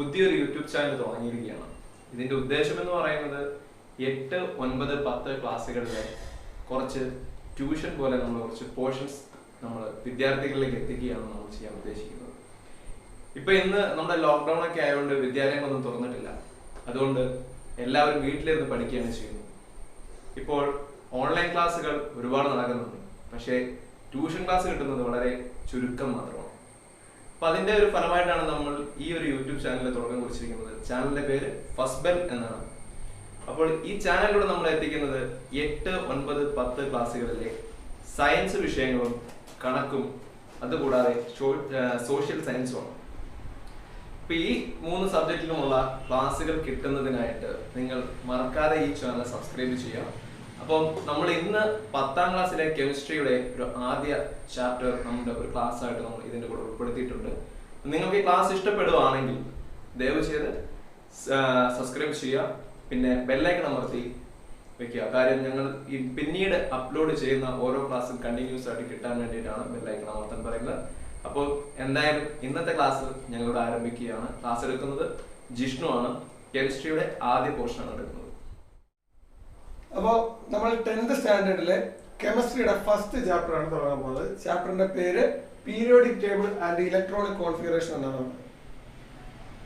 പുതിയൊരു YouTube channel തുടങ്ങിയിരിക്കുകയാണ്. ഇതിന്റെ ഉദ്ദേശം എന്ന് പറയുന്നത് 8, 9, 10 ക്ലാസ്സുകളിലെ കുറച്ച് ട്യൂഷൻ പോലെ നമ്മൾ കുറച്ച് പോർഷൻസ് നമ്മൾ വിദ്യാർത്ഥികളിലേക്ക് എത്തിക്കുകയാണ് നമ്മൾ ചെയ്യാൻ ഉദ്ദേശിക്കുന്നത്. ഇപ്പൊ ഇന്ന് നമ്മുടെ ലോക്ക്ഡൌൺ ഒക്കെ ആയതുകൊണ്ട് വിദ്യാലയങ്ങളൊന്നും തുറന്നിട്ടില്ല. അതുകൊണ്ട് എല്ലാവരും വീട്ടിലിരുന്ന് പഠിക്കുകയാണ് ചെയ്യുന്നത്. ഇപ്പോൾ ഓൺലൈൻ ക്ലാസ്സുകൾ ഒരുപാട് നടക്കുന്നുണ്ട്, പക്ഷേ ട്യൂഷൻ ക്ലാസ് കിട്ടുന്നത് വളരെ ചുരുക്കം മാത്രമാണ്. അപ്പൊ അതിന്റെ ഒരു ഫലമായിട്ടാണ് നമ്മൾ ഈ ഒരു യൂട്യൂബ് ചാനൽ തുടക്കം കുറിച്ചിരിക്കുന്നത്. ചാനലിന്റെ പേര് ഫസ്റ്റ് ബെൽ എന്നാണ്. അപ്പോൾ ഈ ചാനലിലൂടെ നമ്മൾ എത്തിക്കുന്നത് 8, 9, 10 ക്ലാസ്സുകളിലെ സയൻസ് വിഷയങ്ങളും കണക്കും അതുകൂടാതെ സോഷ്യൽ സയൻസുമാണ്. ഇപ്പൊ ഈ 3 സബ്ജക്റ്റിലുമുള്ള ക്ലാസ്സുകൾ കിട്ടുന്നതിനായിട്ട് നിങ്ങൾ മറക്കാതെ ഈ ചാനൽ സബ്സ്ക്രൈബ് ചെയ്യുക. അപ്പം നമ്മൾ ഇന്ന് 10ാം ക്ലാസ്സിലെ കെമിസ്ട്രിയുടെ ഒരു ആദ്യ ചാപ്റ്റർ നമ്മുടെ ഒരു ക്ലാസ് ആയിട്ട് നമ്മൾ ഇതിന്റെ കൂടെ ഉൾപ്പെടുത്തിയിട്ടുണ്ട്. നിങ്ങൾക്ക് ഈ ക്ലാസ് ഇഷ്ടപ്പെടുകയാണെങ്കിൽ ദയവ് ചെയ്ത് സബ്സ്ക്രൈബ് ചെയ്യുക, പിന്നെ ബെല്ലൈക്കൺ അമർത്തി വെക്കുക. കാര്യം ഞങ്ങൾ ഈ പിന്നീട് അപ്ലോഡ് ചെയ്യുന്ന ഓരോ ക്ലാസ്സും കണ്ടിന്യൂസ് ആയിട്ട് കിട്ടാൻ വേണ്ടിയിട്ടാണ് ബെല്ലൈക്കൺ അമർത്താൻ പറയുന്നത്. അപ്പോൾ എന്തായാലും ഇന്നത്തെ ക്ലാസ് ഞങ്ങളിവിടെ ആരംഭിക്കുകയാണ്. ക്ലാസ് എടുക്കുന്നത് ജിഷ്ണു ആണ്. കെമിസ്ട്രിയുടെ ആദ്യ പോർഷനാണ് എടുക്കുന്നത്. അപ്പോൾ നമ്മൾ 10th സ്റ്റാൻഡേർഡിലെ കെമിസ്ട്രിയുടെ ഫസ്റ്റ് ചാപ്റ്റർ ആണ് തുടങ്ങാൻ പോകുന്നത്. ചാപ്റ്ററിന്റെ പേര് periodic table and electronic configuration എന്നാണ്.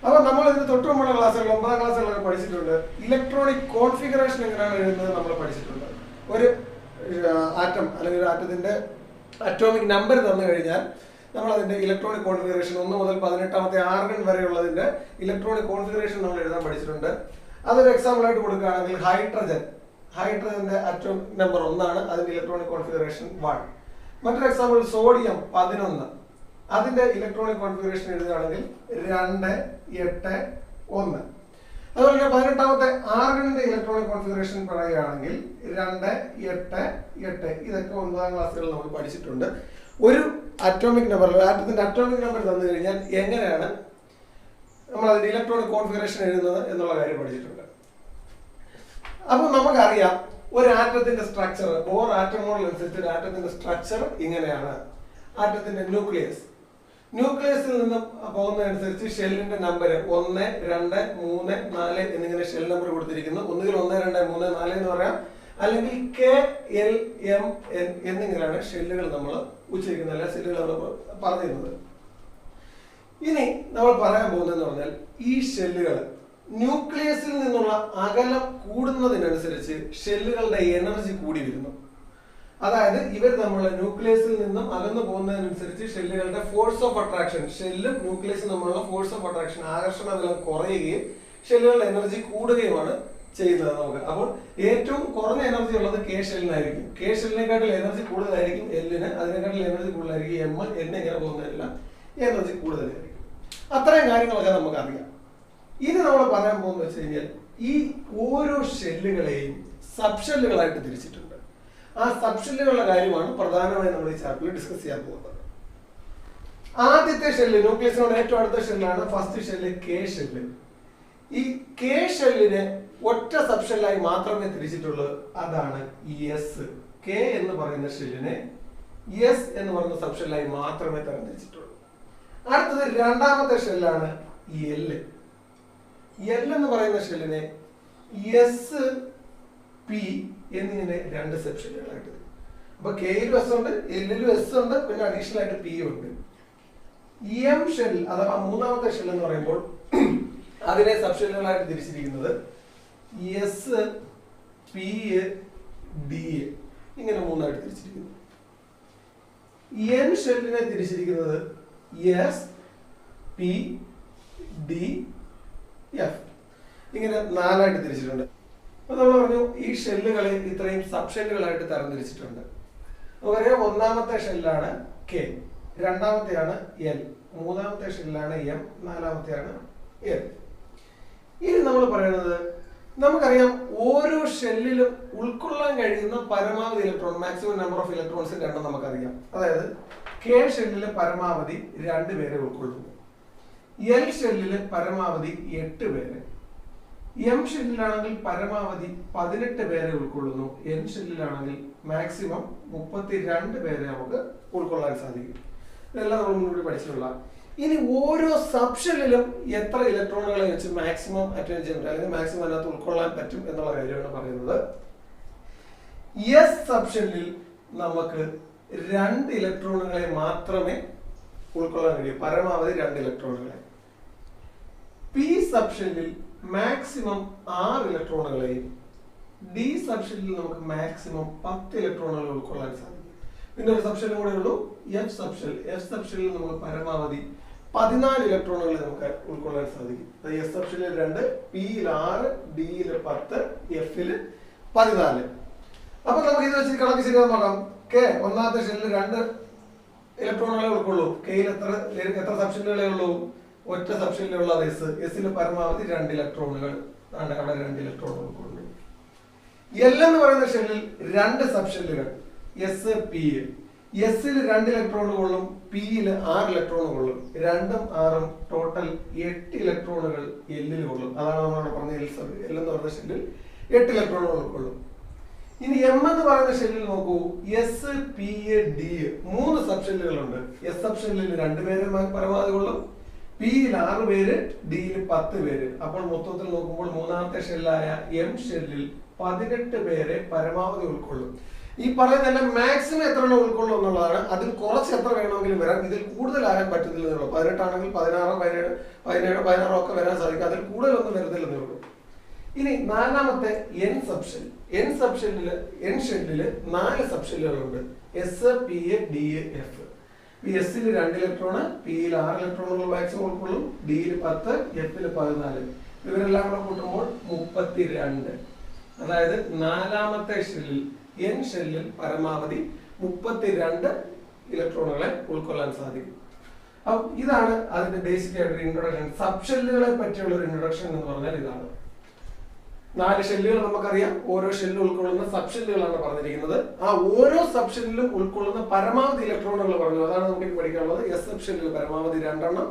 അപ്പൊ നമ്മൾ ഇതിന് തൊട്ട് മുമ്പുള്ള ക്ലാസ്സുകൾ 9ാം ക്ലാസ്സുകളൊക്കെ പഠിച്ചിട്ടുണ്ട്. ഇലക്ട്രോണിക് കോൺഫിഗറേഷൻ എങ്ങനെയാണ് എഴുതുന്നത് നമ്മൾ പഠിച്ചിട്ടുണ്ട്. ഒരു ആറ്റം അല്ലെങ്കിൽ ഒരു ആറ്റത്തിന്റെ അറ്റോമിക് നമ്പർ തന്നു കഴിഞ്ഞാൽ നമ്മൾ അതിന്റെ ഇലക്ട്രോണിക് കോൺഫിഗറേഷൻ 1 മുതൽ 18ാമത്തെ ആർഗൺ വരെയുള്ളതിന്റെ ഇലക്ട്രോണിക് കോൺഫിഗറേഷൻ നമ്മൾ എഴുതാൻ പഠിച്ചിട്ടുണ്ട്. അതൊരു എക്സാമ്പിൾ ആയിട്ട് കൊടുക്കുകയാണെങ്കിൽ ഹൈഡ്രജന്റെ അറ്റോമിക് നമ്പർ 1 ആണ്, അതിന്റെ ഇലക്ട്രോണിക് കോൺഫിഗറേഷൻ 1. മറ്റൊരു എക്സാമ്പിൾ സോഡിയം 11, അതിന്റെ ഇലക്ട്രോണിക് കോൺഫിഗറേഷൻ എഴുതുകയാണെങ്കിൽ 2, 8, 1. അതുപോലെ തന്നെ 18ാമത്തെ ആർഗണിന്റെ ഇലക്ട്രോണിക് കോൺഫിഗറേഷൻ പറയുകയാണെങ്കിൽ 2, 8, 8. ഇതൊക്കെ 9ാം ക്ലാസ്സുകളിൽ നമ്മൾ പഠിച്ചിട്ടുണ്ട്. ഒരു അറ്റോമിക് നമ്പർ, ആറ്റത്തിന്റെ അറ്റോമിക് നമ്പർ തന്നു കഴിഞ്ഞാൽ എങ്ങനെയാണ് നമ്മൾ അതിന്റെ ഇലക്ട്രോണിക് കോൺഫിഗറേഷൻ എഴുതുന്നത് എന്നുള്ള കാര്യം പഠിച്ചിട്ടുണ്ട്. അപ്പൊ നമുക്കറിയാം ഒരു ആറ്റത്തിന്റെ സ്ട്രക്ചർ, ബോർ ആറ്റം മോഡൽ അനുസരിച്ച് ഒരു ആറ്റത്തിന്റെ സ്ട്രക്ചർ ഇങ്ങനെയാണ്. ആറ്റത്തിന്റെ ന്യൂക്ലിയസിൽ നിന്നും പോകുന്നതനുസരിച്ച് ഷെല്ലിന്റെ നമ്പർ 1, 2, 3, 4 എന്നിങ്ങനെ ഷെൽ നമ്പർ കൊടുത്തിരിക്കുന്നു. ഒന്നുകിൽ 1, 2, 3, 4 എന്ന് പറയാം, അല്ലെങ്കിൽ KLM എന്നിങ്ങനെയാണ് ഷെല്ലുകൾ നമ്മൾ ഉച്ചരിക്കുന്നത്, അല്ലെ ഷെല്ലുകൾ നമ്മൾ പറഞ്ഞിരുന്നത്. ഇനി നമ്മൾ പറയാൻ പോകുന്നതെന്ന് പറഞ്ഞാൽ ഈ ഷെല്ലുകൾ ന്യൂക്ലിയസിൽ നിന്നുള്ള അകലം കൂടുന്നതിനനുസരിച്ച് ഷെല്ലുകളുടെ എനർജി കൂടി വരുന്നു. അതായത് ഇവർ തമ്മിലുള്ള ന്യൂക്ലിയസിൽ നിന്നും അകന്നു പോകുന്നതിനനുസരിച്ച് ഷെല്ലുകളുടെ ഫോഴ്സ് ഓഫ് അട്രാക്ഷൻ, ഷെല്ലും ന്യൂക്ലിയസും തമ്മിലുള്ള ഫോഴ്സ് ഓഫ് അട്രാക്ഷൻ, ആകർഷണ ബലം കുറയുകയും ഷെല്ലുകളുടെ എനർജി കൂടുകയുമാണ് ചെയ്യുന്നത് നമുക്ക്. അപ്പോൾ ഏറ്റവും കുറഞ്ഞ എനർജി ഉള്ളത് K ഷെല്ലിനായിരിക്കും. K ഷെല്ലിനെക്കാട്ടിൽ എനർജി കൂടുതലായിരിക്കും L-ന്, അതിനെക്കാട്ടിൽ എനർജി കൂടുതലായിരിക്കും M, എന്നിങ്ങനെ പോകുന്നതെല്ലാം എനർജി കൂടുതലായിരിക്കും. അത്രയും കാര്യങ്ങളൊക്കെ നമുക്ക് അറിയാം. ഇനി നമ്മൾ പറയാൻ പോകുന്നത് വെച്ച് കഴിഞ്ഞാൽ ഈ ഓരോ ഷെല്ലുകളെയും സബ് ഷെല്ലുകളായിട്ട് തിരിച്ചിട്ടുണ്ട്. ആ സബ് ഷെല്ലുകളുടെ കാര്യമാണ് പ്രധാനമായും നമ്മൾ ഈ ചാപ്റ്ററിൽ ഡിസ്കസ് ചെയ്യാൻ പോകുന്നത്. ആദ്യത്തെ ഷെല്ല്, ന്യൂക്ലിയസിനോട് ഏറ്റവും അടുത്ത ഷെല്ലാണ് ഫസ്റ്റ് ഷെല്ല്, K ഷെല്ല്. ഈ K ഷെല്ലിനെ ഒറ്റ സബ് ഷെല്ലായി മാത്രമേ തിരിച്ചിട്ടുള്ളൂ, അതാണ് S. K എന്ന് പറയുന്ന ഷെല്ലിനെ S എന്ന് പറയുന്ന സബ് ഷെല്ലായി മാത്രമേ തരംതിരിച്ചിട്ടുള്ളൂ. അടുത്തത് രണ്ടാമത്തെ ഷെല്ലാണ് L. L എന്ന് പറയുന്ന ഷെല്ലിനെ S, P എന്നിങ്ങനെ 2 സബ് ഷെല്ലുകളായിട്ട്. അപ്പൊ Kയിലും S ഉണ്ട്, Lലും S ഉണ്ട്, പിന്നെ അഡീഷണൽ ആയിട്ട് P ഉണ്ട്. M ഷെൽ അഥവാ മൂന്നാമത്തെ ഷെൽ എന്ന് പറയുമ്പോൾ അതിനെ സബ് ഷെല്ലുകളായിട്ട് തിരിച്ചിരിക്കുന്നത് S, P, D ഇങ്ങനെ 3 ആയിട്ട് തിരിച്ചിരിക്കുന്നു. N ഷെല്ലിനെ തിരിച്ചിരിക്കുന്നത് S, P, D, F ഇങ്ങനെ 4 ആയിട്ട് തിരിച്ചിട്ടുണ്ട്. അപ്പൊ നമ്മൾ പറഞ്ഞു ഈ ഷെല്ലുകളെ ഇത്രയും സബ് ഷെല്ലുകളായിട്ട് തരംതിരിച്ചിട്ടുണ്ട്. നമുക്കറിയാം ഒന്നാമത്തെ ഷെല്ലാണ് K, രണ്ടാമത്തെയാണ് L, മൂന്നാമത്തെ ഷെല്ലാണ് M, നാലാമത്തെയാണ് L. ഇനി നമ്മൾ പറയുന്നത്, നമുക്കറിയാം ഓരോ ഷെല്ലിലും ഉൾക്കൊള്ളാൻ കഴിയുന്ന പരമാവധി ഇലക്ട്രോൺ, മാക്സിമം നമ്പർ ഓഫ് ഇലക്ട്രോൺസിന്റെ എണ്ണം നമുക്കറിയാം. അതായത് K ഷെല്ലില് പരമാവധി 2 പേരെ ഉൾക്കൊള്ളുന്നു, L ഷെല്ലില് പരമാവധി 8 പേരെ, M ഷെല്ലിലാണെങ്കിൽ പരമാവധി 18 പേരെ ഉൾക്കൊള്ളുന്നു, N ഷെല്ലിലാണെങ്കിൽ മാക്സിമം 32 പേരെ നമുക്ക് ഉൾക്കൊള്ളാൻ സാധിക്കും. ഇതെല്ലാം നമ്മൾ മുൻകൂട്ടി പഠിച്ചിട്ടുള്ള. ഇനി ഓരോ സബ്ഷെല്ലിലും എത്ര ഇലക്ട്രോണുകളെ വെച്ച് മാക്സിമം അറ്റൻഡ് ചെയ്യാൻ പറ്റും അല്ലെങ്കിൽ മാക്സിമം അതിനകത്ത് ഉൾക്കൊള്ളാൻ പറ്റും എന്നുള്ള കാര്യമാണ് പറയുന്നത്. എസ് സബ്ഷെല്ലിൽ നമുക്ക് 2 ഇലക്ട്രോണുകളെ മാത്രമേ ഉൾക്കൊള്ളാൻ കഴിയൂ, പരമാവധി 2 ഇലക്ട്രോണുകളെ. പി സബ്ഷെല്ലിൽ മാക്സിമം 6 ഇലക്ട്രോണുകളെയും ഡി സബ്ഷെല്ലിൽ നമുക്ക് മാക്സിമം 10 ഇലക്ട്രോണുകൾ ഉൾക്കൊള്ളാൻ സാധിക്കും. പിന്നെ ഒരു സബ്ഷെല്ലും കൂടെ ഉള്ളൂ, എഫ് സബ്ഷെൽ. എഫ് സബ്ഷെല്ലിൽ നമുക്ക് പരമാവധി 14 ഇലക്ട്രോണുകൾ നമുക്ക് ഉൾക്കൊള്ളാൻ സാധിക്കും. എസ് സബ്ഷെല്ലിൽ 2, പിയിൽ 6, ഡിയിൽ 10, എഫിൽ 14. അപ്പൊ നമുക്ക് ഇത് വെച്ച് കണക്ക് ശരിയാ നോക്കാം. കെ ഒന്നാമത്തെ ഷെല്ലിൽ 2 ഇലക്ട്രോണുകളെ ഉൾക്കൊള്ളൂ. കെയിൽ എത്ര സബ്ഷെല്ലുകളെ ഉള്ളൂ? ഒറ്റ സബ്ഷെല്ലിലുള്ളത് എസ്. എസിൽ പരമാവധി 2 ഇലക്ട്രോണുകൾ. അവിടെ 2 ഇലക്ട്രോണുകൾ ഉൾക്കൊള്ളു. എൽ എന്ന് പറയുന്ന ഷെല്ലിൽ 2 സബ്ഷെല്ലുകൾ, എസ് പി. എസിൽ 2 ഇലക്ട്രോണുകളും പിയിൽ 6 ഇലക്ട്രോണുകളും. 2ഉം 6ഉം ടോട്ടൽ 8 ഇലക്ട്രോണുകൾ എല്ലിൽ കൊള്ളും. അതാണ് നമ്മളവിടെ പറഞ്ഞ എൽ എന്ന് പറയുന്ന ഷെല്ലിൽ 8 ഇലക്ട്രോണുകൾ ഉൾക്കൊള്ളും. ഇനി എം എന്ന് പറയുന്ന ഷെല്ലിൽ നോക്കൂ, എസ് പി ഡി 3 സബ്ഷെല്ലുകളുണ്ട്. എസ് സബ്ഷെല്ലിൽ 2 പേര് പരമാവധി കൊള്ളും, പിയിൽ 6 പേര്, ഡിയിൽ 10 പേര്. അപ്പോൾ മൊത്തത്തിൽ നോക്കുമ്പോൾ മൂന്നാമത്തെ ഷെല്ലായ എം ഷെല്ലിൽ 18 പേരെ പരമാവധി ഉൾക്കൊള്ളും. ഈ പറയുന്നതെല്ലാം മാക്സിമം എത്ര എണ്ണം ഉൾക്കൊള്ളും എന്നുള്ളതാണ്. അതിൽ കുറച്ച് എത്ര വേണമെങ്കിലും വരാം, ഇതിൽ കൂടുതലാകാൻ പറ്റുന്നില്ലെന്നുള്ളൂ. 18 ആണെങ്കിൽ 16, 17, 16 ഒക്കെ വരാൻ സാധിക്കും. അതിൽ കൂടുതലൊന്നും വരുന്നില്ലെന്നേ ഉള്ളൂ. ഇനി നാലാമത്തെ എൻ സബ്ഷെൽ. എൻ ഷെല്ലില് 4 സബ്ഷെല്ലുകളുണ്ട്, എസ് പി ഡി എഫ്. എസിൽ 2 ഇലക്ട്രോണ്, പിയിൽ 6 ഇലക്ട്രോണുകൾ മാക്സിമം ഉൾക്കൊള്ളും, ഡിയിൽ 10, എഫിൽ 14. ഇവരെല്ലാം കൂടെ കൂട്ടുമ്പോൾ 32. അതായത് നാലാമത്തെ ഷെല്ലിൽ എൻ ഷെല്ലിൽ പരമാവധി 32 ഇലക്ട്രോണുകളെ ഉൾക്കൊള്ളാൻ സാധിക്കും. അപ്പൊ ഇതാണ് അതിന്റെ ബേസിക് ആയിട്ടൊരു ഇൻട്രൊഡക്ഷൻ. സബ്ഷെല്ലുകളെ പറ്റിയുള്ള ഒരു ഇൻട്രൊഡക്ഷൻ എന്ന് പറഞ്ഞാൽ ഇതാണ്. 4 ഷെല്ലുകൾ നമുക്കറിയാം. ഓരോ ഷെല്ലിൽ ഉൾക്കൊള്ളുന്ന സബ്ഷെല്ലുകളാണ് പറഞ്ഞിരിക്കുന്നത്. ആ ഓരോ സബ്ഷെല്ലിലും ഉൾക്കൊള്ളുന്ന പരമാവധി ഇലക്ട്രോണുകൾ പറഞ്ഞു. അതാണ് നമുക്ക് പഠിക്കാനുള്ളത്. എസ് സബ്ഷെല്ലിൽ പരമാവധി 2 എണ്ണം,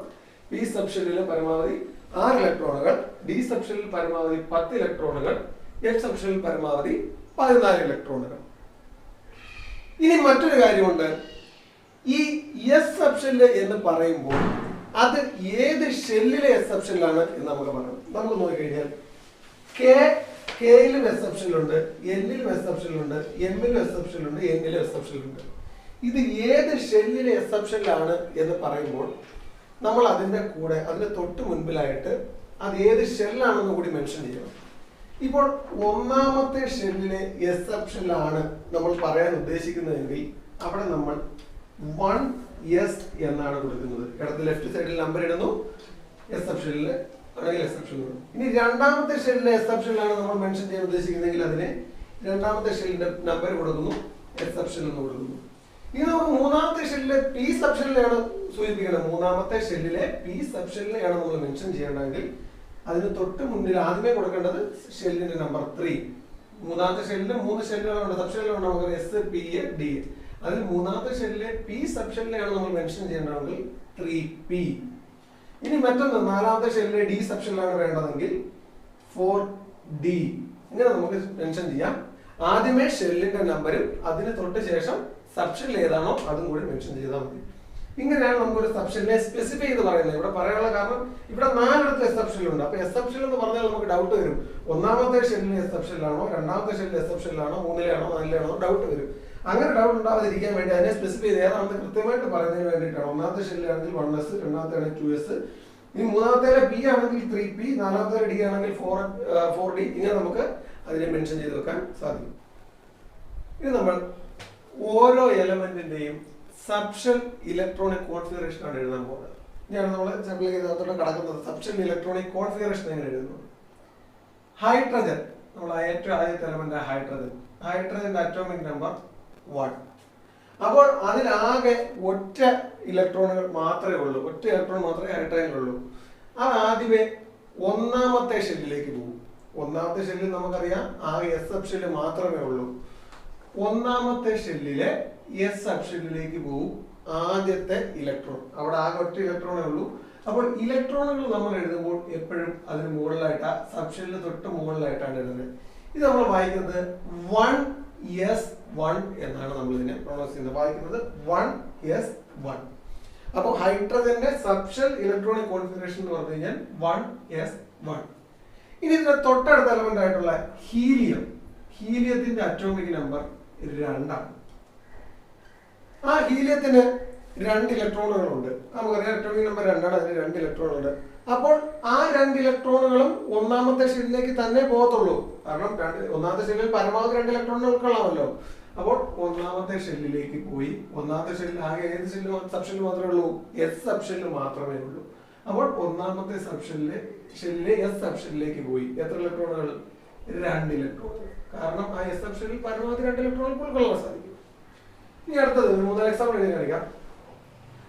പി സബ്ഷെല്ലിൽ പരമാവധി 6 ഇലക്ട്രോണുകൾ, ഡി സബ്ഷെല്ലിൽ പരമാവധി 10 ഇലക്ട്രോണുകൾ, എഫ് സബ്ഷെല്ലിൽ പരമാവധി 14 ഇലക്ട്രോണുകൾ. ഇനി മറ്റൊരു കാര്യമുണ്ട്. ഈ എസ് സബ്ഷെല്ല് എന്ന് പറയുമ്പോൾ അത് ഏത് ഷെല്ലിലെ എസ് സബ്ഷെല്ലാണ് എന്ന് നമുക്ക് പറയാം. നമുക്ക് നോക്കിക്കഴിഞ്ഞാൽ കെയിലും എസ് സബ്ഷെല്ലുണ്ട്, എല്ലിലും എസ് സബ്ഷെല്ലുണ്ട്, എമ്മിലും എസ് സബ്ഷെല്ലുണ്ട്, എന്നിലും എസ് സബ്ഷെല്ലുണ്ട്. ഇത് ഏത് ഷെല്ലിലെ എസ് സബ്ഷെല്ലാണ് എന്ന് പറയുമ്പോൾ നമ്മൾ അതിന്റെ കൂടെ അതിന്റെ തൊട്ട് മുൻപിലായിട്ട് അത് ഏത് ഷെല്ലാണെന്ന് കൂടി മെൻഷൻ ചെയ്യണം. ഇപ്പോൾ ഒന്നാമത്തെ ഷെല്ലിലെ എസ് സബ്ഷെല്ലാണ് നമ്മൾ പറയാൻ ഉദ്ദേശിക്കുന്നതെങ്കിൽ അവിടെ നമ്മൾ 1s എന്നാണ് കൊടുക്കുന്നത്. ഇടത്ത് ലെഫ്റ്റ് സൈഡിൽ നമ്പർ ഇടുന്നു, എസ് സബ്ഷെല്ലില് ആണെങ്കിൽ എസ് സബ്ഷെല്ലിൽ. ഇനി രണ്ടാമത്തെ ഷെല്ലിലെ എസ് സബ്ഷെല്ലാണ് നമ്മൾ മെൻഷൻ ചെയ്യാൻ ഉദ്ദേശിക്കുന്നതെങ്കിൽ അതിന് രണ്ടാമത്തെ ഷെല്ലിന്റെ നമ്പർ കൊടുക്കുന്നു, എസ് സബ്ഷെല്ലിൽ എന്ന് കൊടുക്കുന്നു. ഇനി നമുക്ക് മൂന്നാമത്തെ ഷെല്ലിലെ പി സബ്ഷെല്ലിനെയാണ് സൂചിപ്പിക്കുന്നത്. മൂന്നാമത്തെ ഷെല്ലിലെ പി സബ്ഷെല്ലിനെയാണ് നമ്മൾ മെൻഷൻ ചെയ്യേണ്ടതെങ്കിൽ അതിന് തൊട്ട് മുന്നിൽ ആദ്യമേ കൊടുക്കേണ്ടത് ഷെല്ലിന്റെ നമ്പർ 3. മൂന്നാമത്തെ ഷെല്ലിന് 3 ഷെല്ലുകളുണ്ട്, സബ്ഷെല്ലുകളുണ്ട്. നമുക്ക് എസ് പി ഡി. അതിൽ മൂന്നാമത്തെ ഷെല്ലിലെ പി സബ്ഷെല്ലിനെയാണ് നമ്മൾ മെൻഷൻ ചെയ്യേണ്ടതെങ്കിൽ 3p. ഇനി മറ്റൊന്ന് നാലാമത്തെ ഷെല്ലിലെ ഡി സബ്ഷെല്ലാണ് വേണ്ടതെങ്കിൽ 4d. ഇങ്ങനെ നമുക്ക് മെൻഷൻ ചെയ്യാം. ആദ്യമേ ഷെല്ലിന്റെ നമ്പരും അതിന് തൊട്ട് ശേഷം സബ്ഷെൽ ഏതാണോ അതും കൂടി മെൻഷൻ ചെയ്താൽ മതി. ഇങ്ങനെയാണ് നമുക്കൊരു സബ്ഷെല്ലിനെ സ്പെസിഫൈ ചെയ്ത് പറയുന്നത്. ഇവിടെ പറയാനുള്ള കാരണം ഇവിടെ 4 എസ് സബ്ഷെല്ലുണ്ട്. അപ്പൊ എസ് സബ്ഷെൽ എന്ന് പറഞ്ഞാൽ നമുക്ക് ഡൗട്ട് വരും. ഒന്നാമത്തെ ഷെല്ലിൽ എസ് സബ്ഷെല്ലാണോ, രണ്ടാമത്തെ ഷെല്ലിൽ എസ് സബ്ഷെല്ലാണോ, 3ലെയാണോ 4ലെയാണോ ഡൗട്ട് വരും. അങ്ങനെ ഡൗട്ട് ഉണ്ടാവാതിരിക്കാൻ വേണ്ടി അതിനെ സ്പെസിഫൈ ചെയ്ത് ഏതാണെന്ന് കൃത്യമായിട്ട് പറയുന്നതിന് വേണ്ടിയിട്ടാണ്. ഒന്നാമത്തെ ഷെല്ലിലാണെങ്കിൽ 1s, രണ്ടാമത്തെ ആണെങ്കിൽ 2s, ഇനി മൂന്നാമത്തെ പി ആണെങ്കിൽ 3p, നാലാമത്തെ ഡി ആണെങ്കിൽ 4d. ഇങ്ങനെ നമുക്ക് അതിനെ മെൻഷൻ ചെയ്ത് വെക്കാൻ സാധിക്കും. ഇനി നമ്മൾ ഓരോ എലമെന്റിന്റെയും സബ്ഷെൽ ഇലക്ട്രോണിക് കോൺഫിഗറേഷൻ ആണ് എഴുതാൻ പോകുന്നത്. ഇനിയാണ് നമ്മൾ ചാപ്റ്ററിലേക്ക് കടക്കുന്നത്. സബ്ഷെൽ ഇലക്ട്രോണിക് കോൺഫിഗറേഷൻ എങ്ങനെ എഴുതുന്നു? ഹൈഡ്രജൻ, നമ്മൾ ഏറ്റവും ആദ്യത്തെ എലമെന്റ് ഹൈഡ്രജന്റെ അറ്റോമിക് നമ്പർ 1. അപ്പോൾ അതിലാകെ ഒറ്റ ഇലക്ട്രോണുകൾ മാത്രമേ ഉള്ളൂ, ഒറ്റ ഇലക്ട്രോൺ മാത്രമേ ഹൈഡ്രജനിലുള്ളൂ. അത് ആദ്യമേ ഒന്നാമത്തെ ഷെല്ലിലേക്ക് പോകും. ഒന്നാമത്തെ ഷെല്ലിൽ നമുക്കറിയാം ആകെ എസ് സബ്ഷെല്ല് മാത്രമേ ഉള്ളൂ. ഒന്നാമത്തെ ഷെല്ലിലെ എസ് സബ്ഷെല്ലിലേക്ക് പോകും ആദ്യത്തെ ഇലക്ട്രോൺ. അവിടെ ആകെ ഒറ്റ ഇലക്ട്രോണേ ഉള്ളൂ. അപ്പോൾ ഇലക്ട്രോണുകൾ നമ്മൾ എഴുതുമ്പോൾ എപ്പോഴും അതിന് മുകളിലായിട്ട് സബ്ഷെല്ലിന് തൊട്ട് മുകളിലായിട്ടാണ് എഴുതുന്നത്. ഇത് നമ്മൾ വായിക്കുന്നത് 1s1 എന്നാണ് നമ്മൾ ഇതിനെ പ്രൊണൗൺസ് ചെയ്യുന്നത്. വായിക്കുന്നത് 1s1. അപ്പോൾ ഹൈഡ്രജന്റെ സബ്ഷെൽ ഇലക്ട്രോണിക് കോൺഫിഗറേഷൻ എന്ന് പറഞ്ഞു കഴിഞ്ഞാൽ 1s1. ഇനി ഇതിന്റെ തൊട്ടടുത്ത എലമെന്റ് ആയിട്ടുള്ള ഹീലിയം, ഹീലിയത്തിന്റെ അറ്റോമിക് നമ്പർ 2 ആണ്. ആ ഹീലിയത്തിന് 2 ഇലക്ട്രോണുകളുണ്ട്. നമുക്കറിയാം അറ്റോമിക് നമ്പർ 2 ആണ്, അതിന് 2 ഇലക്ട്രോണുണ്ട്. അപ്പോൾ ആ 2 ഇലക്ട്രോണുകളും ഒന്നാമത്തെ ഷെല്ലിലേക്ക് തന്നെ പോകത്തുള്ളൂ. കാരണം ഒന്നാമത്തെ ഷെല്ലിൽ പരമാവധി 2 ഇലക്ട്രോണുകൾ ഉൾക്കൊള്ളാമല്ലോ. അപ്പോൾ ഒന്നാമത്തെ ഷെല്ലിലേക്ക് പോയി. ഒന്നാമത്തെ ഷെല്ലിൽ ആകെ ഏത് സബ്ഷെല്ല് മാത്രമേ ഉള്ളൂ? എസ് സബ്ഷെല്ല് മാത്രമേ ഉള്ളൂ. അപ്പോൾ ഒന്നാമത്തെ ഷെല്ലിലെ എസ് സബ്ഷെല്ലിലേക്ക് പോയി. എത്ര ഇലക്ട്രോണുകൾ? 2 ഇലക്ട്രോണുകൾ. കാരണം ആ എസ് സബ്ഷെല്ലിൽ പരമാവധി 2 ഇലക്ട്രോണുകൾ ഉൾക്കൊള്ളാൻ സാധിക്കും. ഇനി അടുത്തത് 3 എക്സാമ്പിൾ എഴുതി കാണിക്കാം.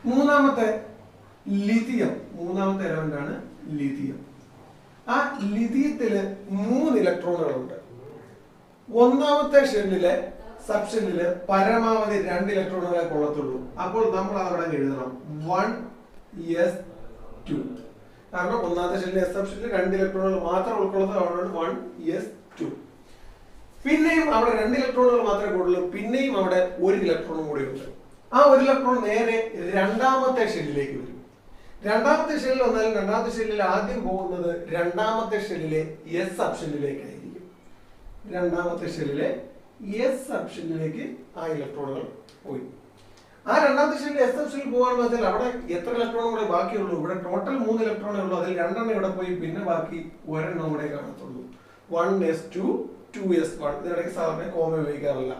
മൂന്നാമത്തെ ലിഥിയം, മൂന്നാമത്തെ എലമെന്റ് ആണ് ലിഥിയം. ആ ലിഥിയത്തില് 3 ഇലക്ട്രോണുകളുണ്ട്. ഒന്നാമത്തെ ഷെല്ലിലെ സബ്ഷെല്ലില് പരമാവധി 2 ഇലക്ട്രോണുകളെ കൊള്ളത്തുള്ളൂ. അപ്പോൾ നമ്മൾ അവിടെ എഴുതണം 1s2. കാരണം ഒന്നാമത്തെ ഷെല്ലിൽ എസ് സബ്ഷെല്ലിൽ 2 ഇലക്ട്രോണുകൾ മാത്രം ഉൾക്കൊള്ളുന്നത്, അവിടെ 1s2. പിന്നെയും അവിടെ 2 ഇലക്ട്രോണുകൾ മാത്രമേ കൊള്ളുള്ളൂ. പിന്നെയും അവിടെ 1 ഇലക്ട്രോണും കൂടി ഉണ്ട്. ആ 1 ഇലക്ട്രോൺ നേരെ രണ്ടാമത്തെ ഷെല്ലിലേക്ക് വരും. രണ്ടാമത്തെ ഷെല്ലിൽ വന്നാലും രണ്ടാമത്തെ ഷെല്ലിൽ ആദ്യം പോകുന്നത് രണ്ടാമത്തെ ഷെല്ലിലെ എസ് സബ്ഷെല്ലിലേക്കായിരിക്കും. രണ്ടാമത്തെ ഷെല്ലിലെ എസ് സബ്ഷെല്ലിലേക്ക് ആ ഇലക്ട്രോണുകൾ പോയി. ആ രണ്ടാമത്തെ ഷെല്ലിൽ എസ് സബ്ഷെല്ലിൽ പോകാന്ന് വെച്ചാൽ അവിടെ എത്ര ഇലക്ട്രോണും കൂടെ ബാക്കിയുള്ളൂ? ഇവിടെ ടോട്ടൽ 3 ഇലക്ട്രോണേ ഉള്ളൂ. അതിൽ 2 ഇവിടെ പോയി, പിന്നെ ബാക്കി 1 കൂടെ കാണത്തുള്ളൂ. 1s2 2s1. ഇതിനിടയ്ക്ക് സാധാരണ കോമ ഉപയോഗിക്കാറില്ല.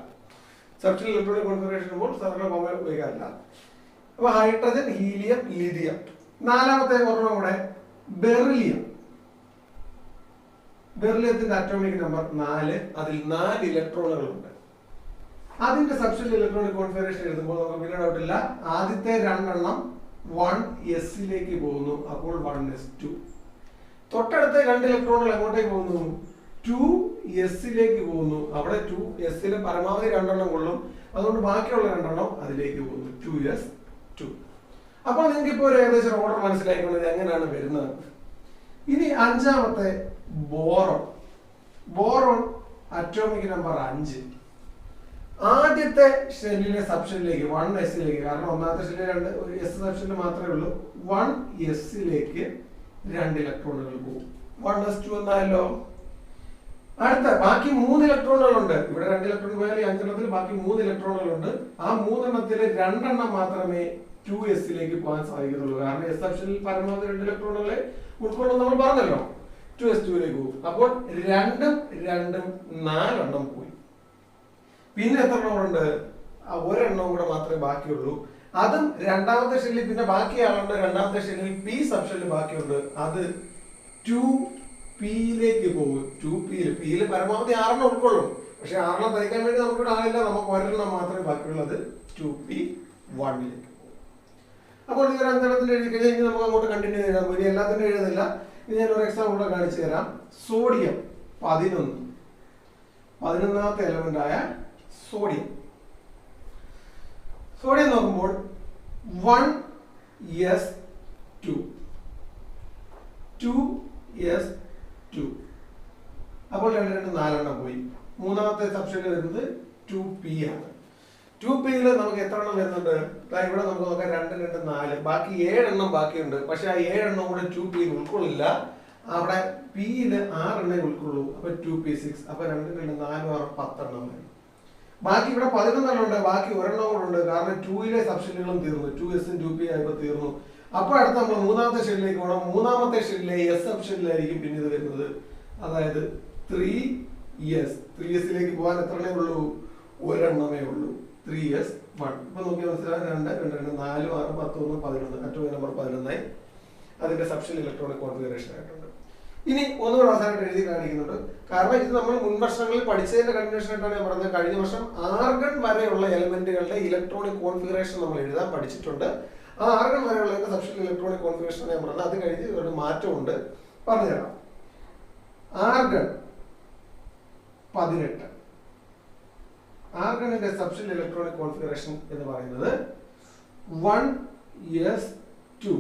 സബ്ഷെൽ ഇലക്ട്രോണിക് കോൺഫിഗറേഷൻ സാധാരണ കോമ ഉപയോഗിക്കാറില്ല. അപ്പൊ ഹൈഡ്രജൻ, ഹീലിയം, ലിഥിയം. നാലാമത്തെ ഒരെണ്ണം കൂടെ ബെറിലിയം. ബെറിലിയത്തിന്റെ atomic number 4. അതിൽ 4 ഇലക്ട്രോണുകളുണ്ട്. അതിന്റെ സബ്ഷെൽ ഇലക്ട്രോണിക് കോൺഫിഗറേഷൻ എഴുതുമ്പോൾ നമുക്ക് പിന്നെ ഡൗട്ടില്ല. ആദ്യത്തെ 2 എണ്ണം 1s പോകുന്നു. അപ്പോൾ 1s2. തൊട്ടടുത്ത 2 ഇലക്ട്രോണുകൾ എങ്ങോട്ടേക്ക് പോകുന്നു? 2s പോകുന്നു. അവിടെ 2s പരമാവധി 2 എണ്ണം കൊള്ളും. അതുകൊണ്ട് ബാക്കിയുള്ള 2 എണ്ണം അതിലേക്ക് പോകുന്നു. 2s2. അപ്പോൾ നിങ്ങൾക്ക് ഇപ്പോൾ ഒരു ഏകദേശം ഓർഡർ മനസ്സിലാക്കുന്നത് എങ്ങനെയാണ് വരുന്നത്. ഇനി അഞ്ചാമത്തെ ബോറോൺ. Boron atomic number 5. ആദ്യത്തെ ഷെല്ലിലെ സബ്ഷെല്ലിലേക്ക് 1s, കാരണം ഒന്നാമത്തെ ഷെല്ലിൽ 2 എസ് സബ്ഷെല്ല് മാത്രമേ ഉള്ളൂ. 1s 2 ഇലക്ട്രോണുകൾ പോകും. 1s2 എന്നായല്ലോ. അടുത്ത ബാക്കി 3 ഇലക്ട്രോണുകളുണ്ട്. ഇവിടെ 2 ഇലക്ട്രോൺ പോയാൽ 5 എണ്ണത്തിൽ ബാക്കി 3 ഇലക്ട്രോണുകളുണ്ട്. ആ 3 എണ്ണത്തിൽ 2 എണ്ണം മാത്രമേ 2s പോകാൻ സാധിക്കത്തുള്ളൂ. കാരണം എസ് സബ്ഷെല്ലിൽ പരമാവധി 2 ഇലക്ട്രോണുകളെ ഉൾക്കൊള്ളും നമ്മൾ പറഞ്ഞല്ലോ. 2s2 പോകും. അപ്പോൾ 2ഉം 2ഉം 4 എണ്ണം പോയി. പിന്നെ എത്ര എണ്ണമുണ്ട്? 1 എണ്ണം കൂടെ മാത്രമേ ബാക്കിയുള്ളൂ. അതും രണ്ടാമത്തെ ഷെല്ലിൽ. പിന്നെ ബാക്കി ആളുണ്ട് രണ്ടാമത്തെ ഷെല്ലിൽ പി സബ്ഷെല്ലിൽ ബാക്കിയുണ്ട്. അത് 2p പോകും. 2p പരമാവധി 6 എണ്ണം ഉൾക്കൊള്ളും. പക്ഷെ 6 എണ്ണം തയ്ക്കാൻ വേണ്ടി നമുക്കിവിടെ ആളില്ല. നമുക്ക് 1 എണ്ണം മാത്രമേ ബാക്കിയുള്ളത്. 2p1 പോകും. അപ്പോൾ ഇതൊരു 5 എണ്ണത്തിന്റെ എഴുതി കഴിഞ്ഞാൽ നമുക്ക് അങ്ങോട്ട് കണ്ടിന്യൂ ചെയ്യാം. ഇനി എല്ലാത്തിനും എഴുതുന്നില്ല. ഇനി ഞാൻ ഒരു എക്സാമ്പിൾ കൂടെ കാണിച്ചു തരാം. സോഡിയം 11. 11ാമത്തെ എലമെന്റ് ആയ സോഡിയം. സോഡിയം നോക്കുമ്പോൾ 1s2 2s2. അപ്പോൾ 2 4 എണ്ണം പോയി. മൂന്നാമത്തെ സബ്ഷെല്ലിൽ വരുന്നത് 2p ആണ്. 2p നമുക്ക് എത്ര എണ്ണം വരുന്നുണ്ട്? ഇവിടെ നമുക്ക് നോക്കാം. 2 2 4. ബാക്കി 7 എണ്ണം ബാക്കിയുണ്ട്. പക്ഷെ ആ 7 എണ്ണം കൂടെ 2p ഉൾക്കൊള്ളില്ല. അവിടെ p 6 എണ്ണേ ഉൾക്കൊള്ളൂ. അപ്പൊ 2p6. അപ്പൊ 2 2 4 6 10 എണ്ണം വരും. ബാക്കി ഇവിടെ 11 എണ്ണം ഉണ്ട്. ബാക്കി 1 എണ്ണം കൂടെ ഉണ്ട്. കാരണം 2 സബ്ഷെല്ലുകളും തീർന്നു. 2s 2p ആയപ്പോ തീർന്നു. അപ്പൊ അടുത്ത് നമ്മൾ മൂന്നാമത്തെ ഷെല്ലിലേക്ക് പോകണം. മൂന്നാമത്തെ ഷെല്ലിലെ എസ് സബ്ഷെല്ലിലായിരിക്കും പിന്നെ ഇത് വരുന്നത്. അതായത് 3s. 3s പോകാൻ എത്ര എണ്ണേ ഉള്ളൂ? 1 എണ്ണമേ ഉള്ളൂ. 3s1. ഇപ്പൊ നോക്കി മനസ്സിലാക്കാൻ 2 2 2 4 6 10 11. അറ്റോമിക് നമ്പർ 11 അതിന്റെ സബ്ഷെൽ ഇലക്ട്രോണിക് കോൺഫിഗറേഷൻ ആയിട്ടുണ്ട്. ഇനി ഒന്നുകൂടെ അവസാനമായിട്ട് എഴുതി കാണിക്കുന്നുണ്ട്. കാരണം ഇത് നമ്മൾ മുൻ വർഷങ്ങളിൽ പഠിച്ചതിന്റെ കണ്ടിന്യൂഷൻ ആയിട്ടാണ് ഞാൻ പറഞ്ഞത്. കഴിഞ്ഞ വർഷം ആർഗൺ വരെയുള്ള എലമെന്റുകളുടെ ഇലക്ട്രോണിക് കോൺഫിഗറേഷൻ നമ്മൾ എഴുതാൻ പഠിച്ചിട്ടുണ്ട്. ആ ആർഗൺ വരെയുള്ള സബ്ഷെൽ ഇലക്ട്രോണിക് കോൺഫിഗറേഷൻ ഞാൻ പറഞ്ഞത്. അത് കഴിഞ്ഞ് ഒരു മാറ്റമുണ്ട്, പറഞ്ഞുതരാം. ആർഗൺ 18. ആർഗണിന്റെ സബ്ഷെൽ ഇലക്ട്രോണിക് കോൺഫിഗറേഷൻ എന്ന് പറയുന്നത് 1s2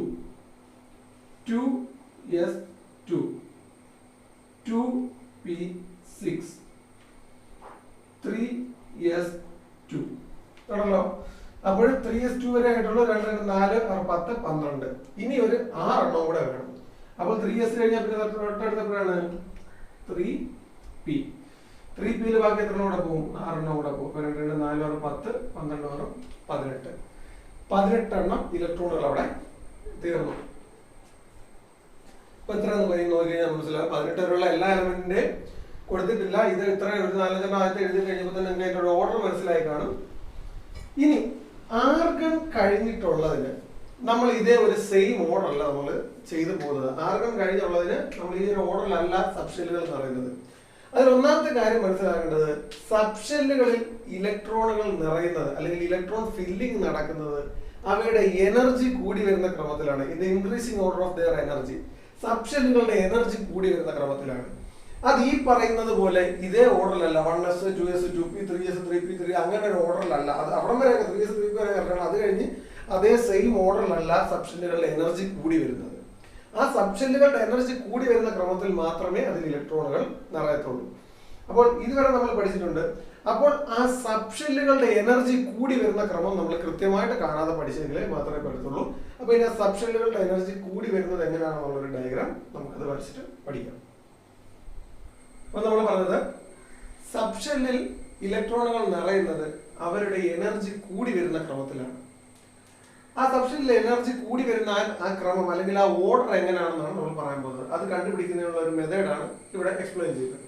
2s2 2p6 3s2 ആണല്ലോ. അപ്പോൾ 3s2 വരെ ആയിട്ടുള്ള 2 4 6 10 12. ഇനി ഒരു 6 എണ്ണം കൂടെ വേണം. അപ്പോൾ 3s കഴിഞ്ഞാൽ പിന്നെ തൊട്ടടുത്തപ്പോഴാണ് 3p. 3pയിൽ ബാക്കി എത്ര കൂടെ പോകും? 6 എണ്ണം കൂടെ പോകും. 2 4 6 10 12 6 18. 18 എണ്ണം ഇലക്ട്രോണുകൾ അവിടെ തീർന്നു. ഇപ്പൊ എത്ര നോക്കി കഴിഞ്ഞാൽ മനസ്സിലാവും. 18 വരെയുള്ള എല്ലാ എലമെന്റിന്റെ കൊടുത്തിട്ടില്ല. ഇത് ഇത്ര ഒരു 4 ആദ്യത്തെ എഴുതി കഴിഞ്ഞപ്പോൾ തന്നെ നിങ്ങൾക്ക് അതിന്റെ ഓർഡർ മനസ്സിലായി കാണും. ഇനി ആർഗൺ കഴിഞ്ഞിട്ടുള്ളതിന് നമ്മൾ ഇതേ ഒരു സെയിം ഓർഡറല്ല നമ്മൾ ചെയ്തു പോകുന്നത്. ആർഗൺ കഴിഞ്ഞുള്ളതിന് നമ്മൾ ഈ ഒരു ഓർഡറിലല്ല സബ്ഷെല്ലുകൾ എന്ന് പറയുന്നത്. അതിൽ ഒന്നാമത്തെ കാര്യം മനസ്സിലാക്കേണ്ടത്, സബ്ഷെല്ലുകളിൽ ഇലക്ട്രോണുകൾ നിറയുന്നത് അല്ലെങ്കിൽ ഇലക്ട്രോൺ ഫില്ലിംഗ് നടക്കുന്നത് അവയുടെ എനർജി കൂടി വരുന്ന ക്രമത്തിലാണ്. In the increasing order of their energy. സബ്ഷെല്ലുകളുടെ എനർജി കൂടി വരുന്ന ക്രമത്തിലാണ്. അത് ഈ പറയുന്നത് പോലെ ഇതേ ഓർഡറിലല്ല 1s 2s 2p 3s 3p 3 അങ്ങനെ ഒരു ഓർഡറിലല്ല. അത് അവിടെ വരെ 3s 3p വരെ കിടക്കണം. അത് കഴിഞ്ഞ് അതേ സെയിം ഓർഡറിലല്ല സബ്ഷെല്ലുകളുടെ എനർജി കൂടി വരുന്നത്. ആ സബ്ഷെല്ലുകളുടെ എനർജി കൂടി വരുന്ന ക്രമത്തിൽ മാത്രമേ അതിൽ ഇലക്ട്രോണുകൾ നിറയത്തുള്ളൂ. അപ്പോൾ ഇതുവരെ നമ്മൾ പഠിച്ചിട്ടുണ്ട്. അപ്പോൾ ആ സബ്ഷെല്ലുകളുടെ എനർജി കൂടി വരുന്ന ക്രമം നമ്മൾ കൃത്യമായിട്ട് കാണാതെ പഠിച്ചെങ്കിലേ മാത്രമേ പറ്റത്തുള്ളൂ. അപ്പൊ ഇനി ആ സബ്ഷെല്ലുകളുടെ എനർജി കൂടി വരുന്നത് എങ്ങനെയാണെന്നുള്ളൊരു ഡയഗ്രാം നമുക്കത് പഠിച്ചിട്ട് പഠിക്കാം. അപ്പൊ നമ്മൾ പറഞ്ഞത് സബ്ഷെല്ലിൽ ഇലക്ട്രോണുകൾ നിറയുന്നത് അവരുടെ എനർജി കൂടി വരുന്ന ക്രമത്തിലാണ്. ആ സബ്ഷെല്ലിൽ എനർജി കൂടി വരുന്ന ആ ക്രമം അല്ലെങ്കിൽ ആ ഓർഡർ എങ്ങനെയാണെന്നാണ് നമ്മൾ പറയാൻ പോകുന്നത്. അത് കണ്ടുപിടിക്കുന്നതിനുള്ള ഒരു മെത്തേഡാണ് ഇവിടെ എക്സ്പ്ലെയിൻ ചെയ്തത്.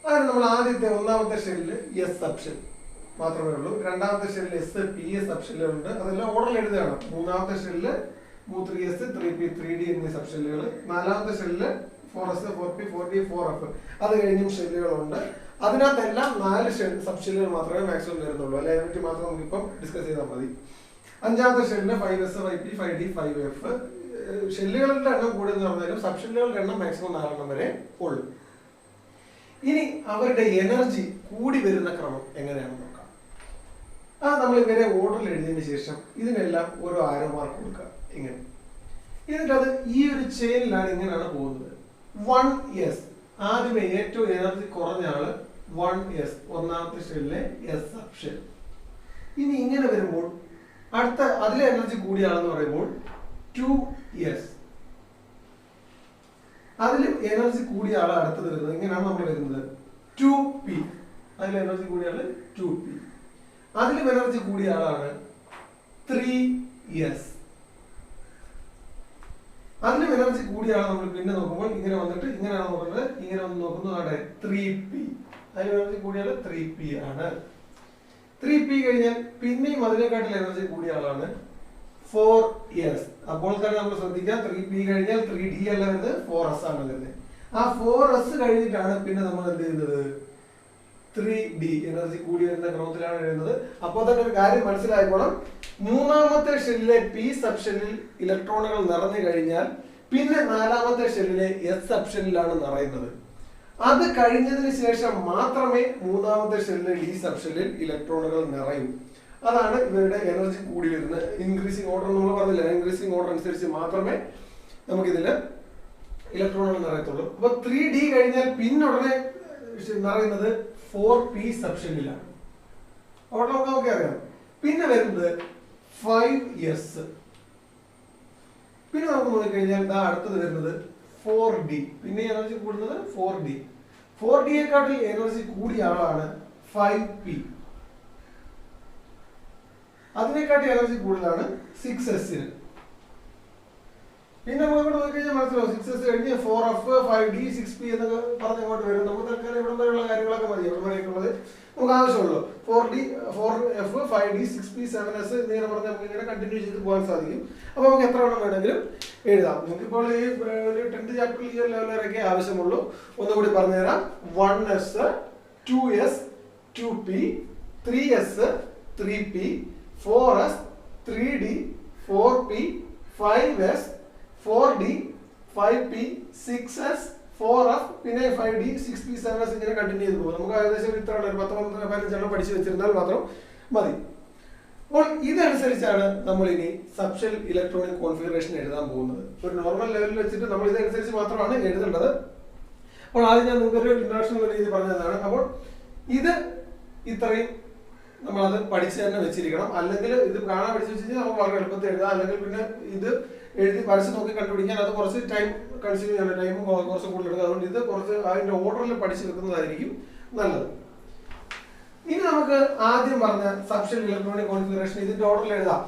അതാണ് നമ്മൾ ആദ്യത്തെ ഒന്നാമത്തെ ഷെല്ലിൽ എസ് സബ്ഷെൽ മാത്രമേ ഉള്ളൂ. രണ്ടാമത്തെ ഷെല്ലിൽ എസ് പി എസ് സബ്ഷെല്ലുകളുണ്ട്. അതെല്ലാം ഓർഡറിൽ എഴുതുകയാണ്. മൂന്നാമത്തെ ഷെല്ലിൽ 3s 3p 3d എന്നീ സബ്ഷെല്ലുകൾ. നാലാമത്തെ ഷെല്ലിൽ 4s 4p 4d 4f. അത് കഴിഞ്ഞും ഷെല്ലുകളുണ്ട്. അതിനകത്തെല്ലാം 4 സബ്ഷെല്ലുകൾ മാത്രമേ മാക്സിമം വരുന്നുള്ളൂ. അല്ലെ അതിനെ മാത്രം നമുക്കിപ്പം ഡിസ്കസ് ചെയ്താൽ മതി. അഞ്ചാമത്തെ ഷെല്ലിന് 5s 5p 5d 5f. ഷെല്ലുകളുടെ എണ്ണം കൂടുതൽ പറഞ്ഞാലും സബ്ഷെല്ലുകളുടെ എണ്ണം മാക്സിമം 4 വരെ ഉള്ളൂ. ഇനി അവരുടെ എനർജി കൂടി വരുന്ന ക്രമം എങ്ങനെയാണെന്ന് നോക്കാം. നമ്മൾ ഇവരെ ഓർഡറിൽ എഴുതിയതിനു ശേഷം ഇതിനെല്ലാം ഓരോ ആരോ മാർക്ക് കൊടുക്കുക. ഇങ്ങനെ എന്നിട്ട് അത് ഈ ഒരു ചെയിനിലാണ് ഇങ്ങനെയാണ് പോകുന്നത്. 1s ആദ്യമേ ഏറ്റവും എനർജി കുറഞ്ഞ ആള് 1s ഒന്നാമത്തെ ഷെല്ലിലെ എസ് സബ്ഷെൽ. ഇനി ഇങ്ങനെ വരുമ്പോൾ അടുത്ത അതിലെ എനർജി കൂടിയ ആളെന്ന് പറയുമ്പോൾ 2s. അതിലും എനർജി കൂടിയ ആള് അടുത്തത് വരുന്നത് ഇങ്ങനെയാണ് നമ്മൾ വരുന്നത് 2p. അതിൽ എനർജി കൂടിയ ആള് 2p. അതിലും എനർജി കൂടിയ ആളാണ് 3s. അതിലും എനർജി കൂടിയ ആളെ നമ്മൾ പിന്നെ നോക്കുമ്പോൾ ഇങ്ങനെ വന്നിട്ട് ഇങ്ങനെയാണ് നോക്കുന്നത്. ഇങ്ങനെ വന്ന് നോക്കുന്നത് 3p. അതിൽ എനർജി കൂടിയ ആള് 3p ആണ്. 3p കഴിഞ്ഞാൽ പിന്നെയും അതിനെക്കാട്ടിൽ എനർജി കൂടിയ ആളാണ് 4s. അപ്പോൾ തന്നെ നമ്മൾ ശ്രദ്ധിക്കാം 3p കഴിഞ്ഞാൽ 3d അല്ല വരുന്നത് 4s ആണ് വരുന്നത്. ആ 4s കഴിഞ്ഞിട്ടാണ് പിന്നെ നമ്മൾ എന്ത് ചെയ്യുന്നത് 3d എനർജി കൂടി വരുന്ന ക്രമത്തിലാണ് എഴുതുന്നത്. അപ്പോൾ തന്നെ ഒരു കാര്യം മനസ്സിലായിക്കോണം. മൂന്നാമത്തെ ഷെല്ലിലെ പി സബ്ഷെല്ലിൽ ഇലക്ട്രോണുകൾ നിറഞ്ഞു കഴിഞ്ഞാൽ പിന്നെ നാലാമത്തെ ഷെല്ലിലെ എസ് സബ്ഷെല്ലിലാണ് നിറയുന്നത്. അത് കഴിഞ്ഞതിന് ശേഷം മാത്രമേ മൂന്നാമത്തെ ഷെല്ലിലെ ഡി സബ്ഷെല്ലിൽ ഇലക്ട്രോണുകൾ നിറയൂ. അതാണ് ഇവരുടെ എനർജി കൂടി വരുന്നത്. ഇൻക്രീസിംഗ് ഓർഡർ നമ്മൾ പറഞ്ഞില്ല. ഇൻക്രീസിംഗ് ഓർഡർ അനുസരിച്ച് മാത്രമേ നമുക്കിതിൽ ഇലക്ട്രോണുകൾ നിറയത്തുള്ളൂ. അപ്പൊ 3d കഴിഞ്ഞാൽ പിന്നുടനെ നിറയുന്നത് 4p സബ്ഷെല്ലിലാണ്. അവിടെ നമുക്ക് അറിയാം. പിന്നെ വരുന്നത് 5s. പിന്നെ നമുക്ക് നോക്കിക്കഴിഞ്ഞാൽ അടുത്തത് വരുന്നത് 4d. പിന്നെ എനർജി കൂടുന്നത് 4d. 4d-യെക്കാട്ടിൽ എനർജി കൂടിയ ആളാണ് 5p. അതിനെക്കാട്ടി എനർജി കൂടുതലാണ് 6s-ന്. പിന്നെ നമുക്ക് ഇവിടെ നോക്കിക്കഴിഞ്ഞാൽ മനസ്സിലാവും 6s കഴിഞ്ഞ് 4f 5d 6p എന്നൊക്കെ പറഞ്ഞ് അങ്ങോട്ട് വരും. നമുക്ക് തൽക്കാലം ഇവിടെ വരെയുള്ള കാര്യങ്ങളൊക്കെ മതി. ഇവിടെ വരെയൊക്കെയുള്ളത് നമുക്ക് ആവശ്യമുള്ളൂ. 4d 4f 5d 6p 7s എന്നിങ്ങനെ പറഞ്ഞ് നമുക്ക് ഇങ്ങനെ കണ്ടിന്യൂ ചെയ്ത് പോകാൻ സാധിക്കും. അപ്പോൾ നമുക്ക് എത്ര എണ്ണം വേണമെങ്കിലും എഴുതാം. നമുക്കിപ്പോൾ ഈ 10th ചാപ്റ്ററിൽ ഈ ലെവൽ വരെയൊക്കെ ആവശ്യമുള്ളൂ. ഒന്നുകൂടി പറഞ്ഞുതരാം. 1s 2s 2p 3s 3p 4s 3d 4p 5s 4d 5p 6s 4f പിന്നെ 5d 6p 7s ഇങ്ങനെ കണ്ടിന്യൂ ചെയ്ത് പോകും. നമുക്ക് ഏകദേശം ഇത്ര 10-15 പഠിച്ചു വെച്ചിരുന്നാൽ മാത്രം മതി. അപ്പോൾ ഇതനുസരിച്ചാണ് നമ്മൾ ഇനി സബ്ഷെൽ ഇലക്ട്രോണിക് കോൺഫിഗറേഷൻ എഴുതാൻ പോകുന്നത്. ഒരു നോർമൽ ലെവലിൽ വെച്ചിട്ട് നമ്മൾ ഇതനുസരിച്ച് മാത്രമാണ് എഴുതേണ്ടത്. അപ്പോൾ ആദ്യം ഞാൻ നിങ്ങൾക്ക് ഒരു ഇൻട്രൊഡക്ഷൻ രീതി പറഞ്ഞതാണ്. അപ്പോൾ ഇത് ഇത്രയും നമ്മളത് പഠിച്ച് തന്നെ വെച്ചിരിക്കണം. അല്ലെങ്കിൽ ഇത് കാണാൻ പഠിച്ചു വെച്ച് കഴിഞ്ഞാൽ നമുക്ക് വളരെ എളുപ്പത്തിൽ എഴുതാം. അല്ലെങ്കിൽ പിന്നെ ഇത് എഴുതി വരച്ച് നോക്കി കണ്ടുപിടിക്കാൻ അത് കുറച്ച് ടൈം കൺസ്യൂം ചെയ്യണം, ടൈം കുറച്ച് കൂടുതൽ എടുക്കുക. അതുകൊണ്ട് ഇത് കുറച്ച് അതിന്റെ ഓർഡറിൽ പഠിച്ചു വെക്കുന്നതായിരിക്കും നല്ലത്. ഇനി നമുക്ക് ആദ്യം പറഞ്ഞ സബ്ഷെൽ ഇലക്ട്രോണിക് കോൺഫിഗറേഷൻ ഇതിന്റെ ഓർഡറിൽ എഴുതാം.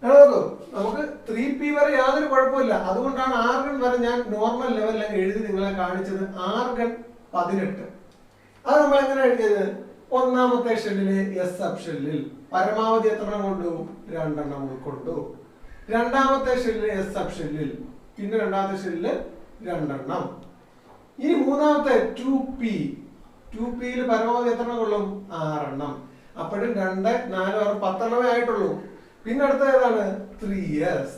നോക്കൂ, നമുക്ക് 3P വരെ യാതൊരു കുഴപ്പമില്ല. അതുകൊണ്ടാണ് ആർഗൺ വരെ ഞാൻ നോർമൽ ലെവലിൽ എഴുതി നിങ്ങളെ കാണിച്ചത്. ആർഗൺ 18 അത് നമ്മൾ എങ്ങനെ എഴുതിയത്? ഒന്നാമത്തെ ഷെല്ലിലെ എസ് സബ് ഷെല്ലിൽ പരമാവധി എത്ര എണ്ണം കൊണ്ടു? 2 എണ്ണം ഉൾക്കൊണ്ടു. രണ്ടാമത്തെ ഷെല്ലിലെ എസ് സബ് ഷെല്ലിൽ പിന്നെ രണ്ടാമത്തെ ഷെല്ലില് 2 എണ്ണം. ഇനി മൂന്നാമത്തെ 2P പരമാവധി എത്ര എണ്ണം കൊള്ളും? 6 എണ്ണം. അപ്പോഴും 2, 4, 6, 10 എണ്ണമേ ആയിട്ടുള്ളൂ. പിന്നെ അടുത്ത ഏതാണ്? 3S.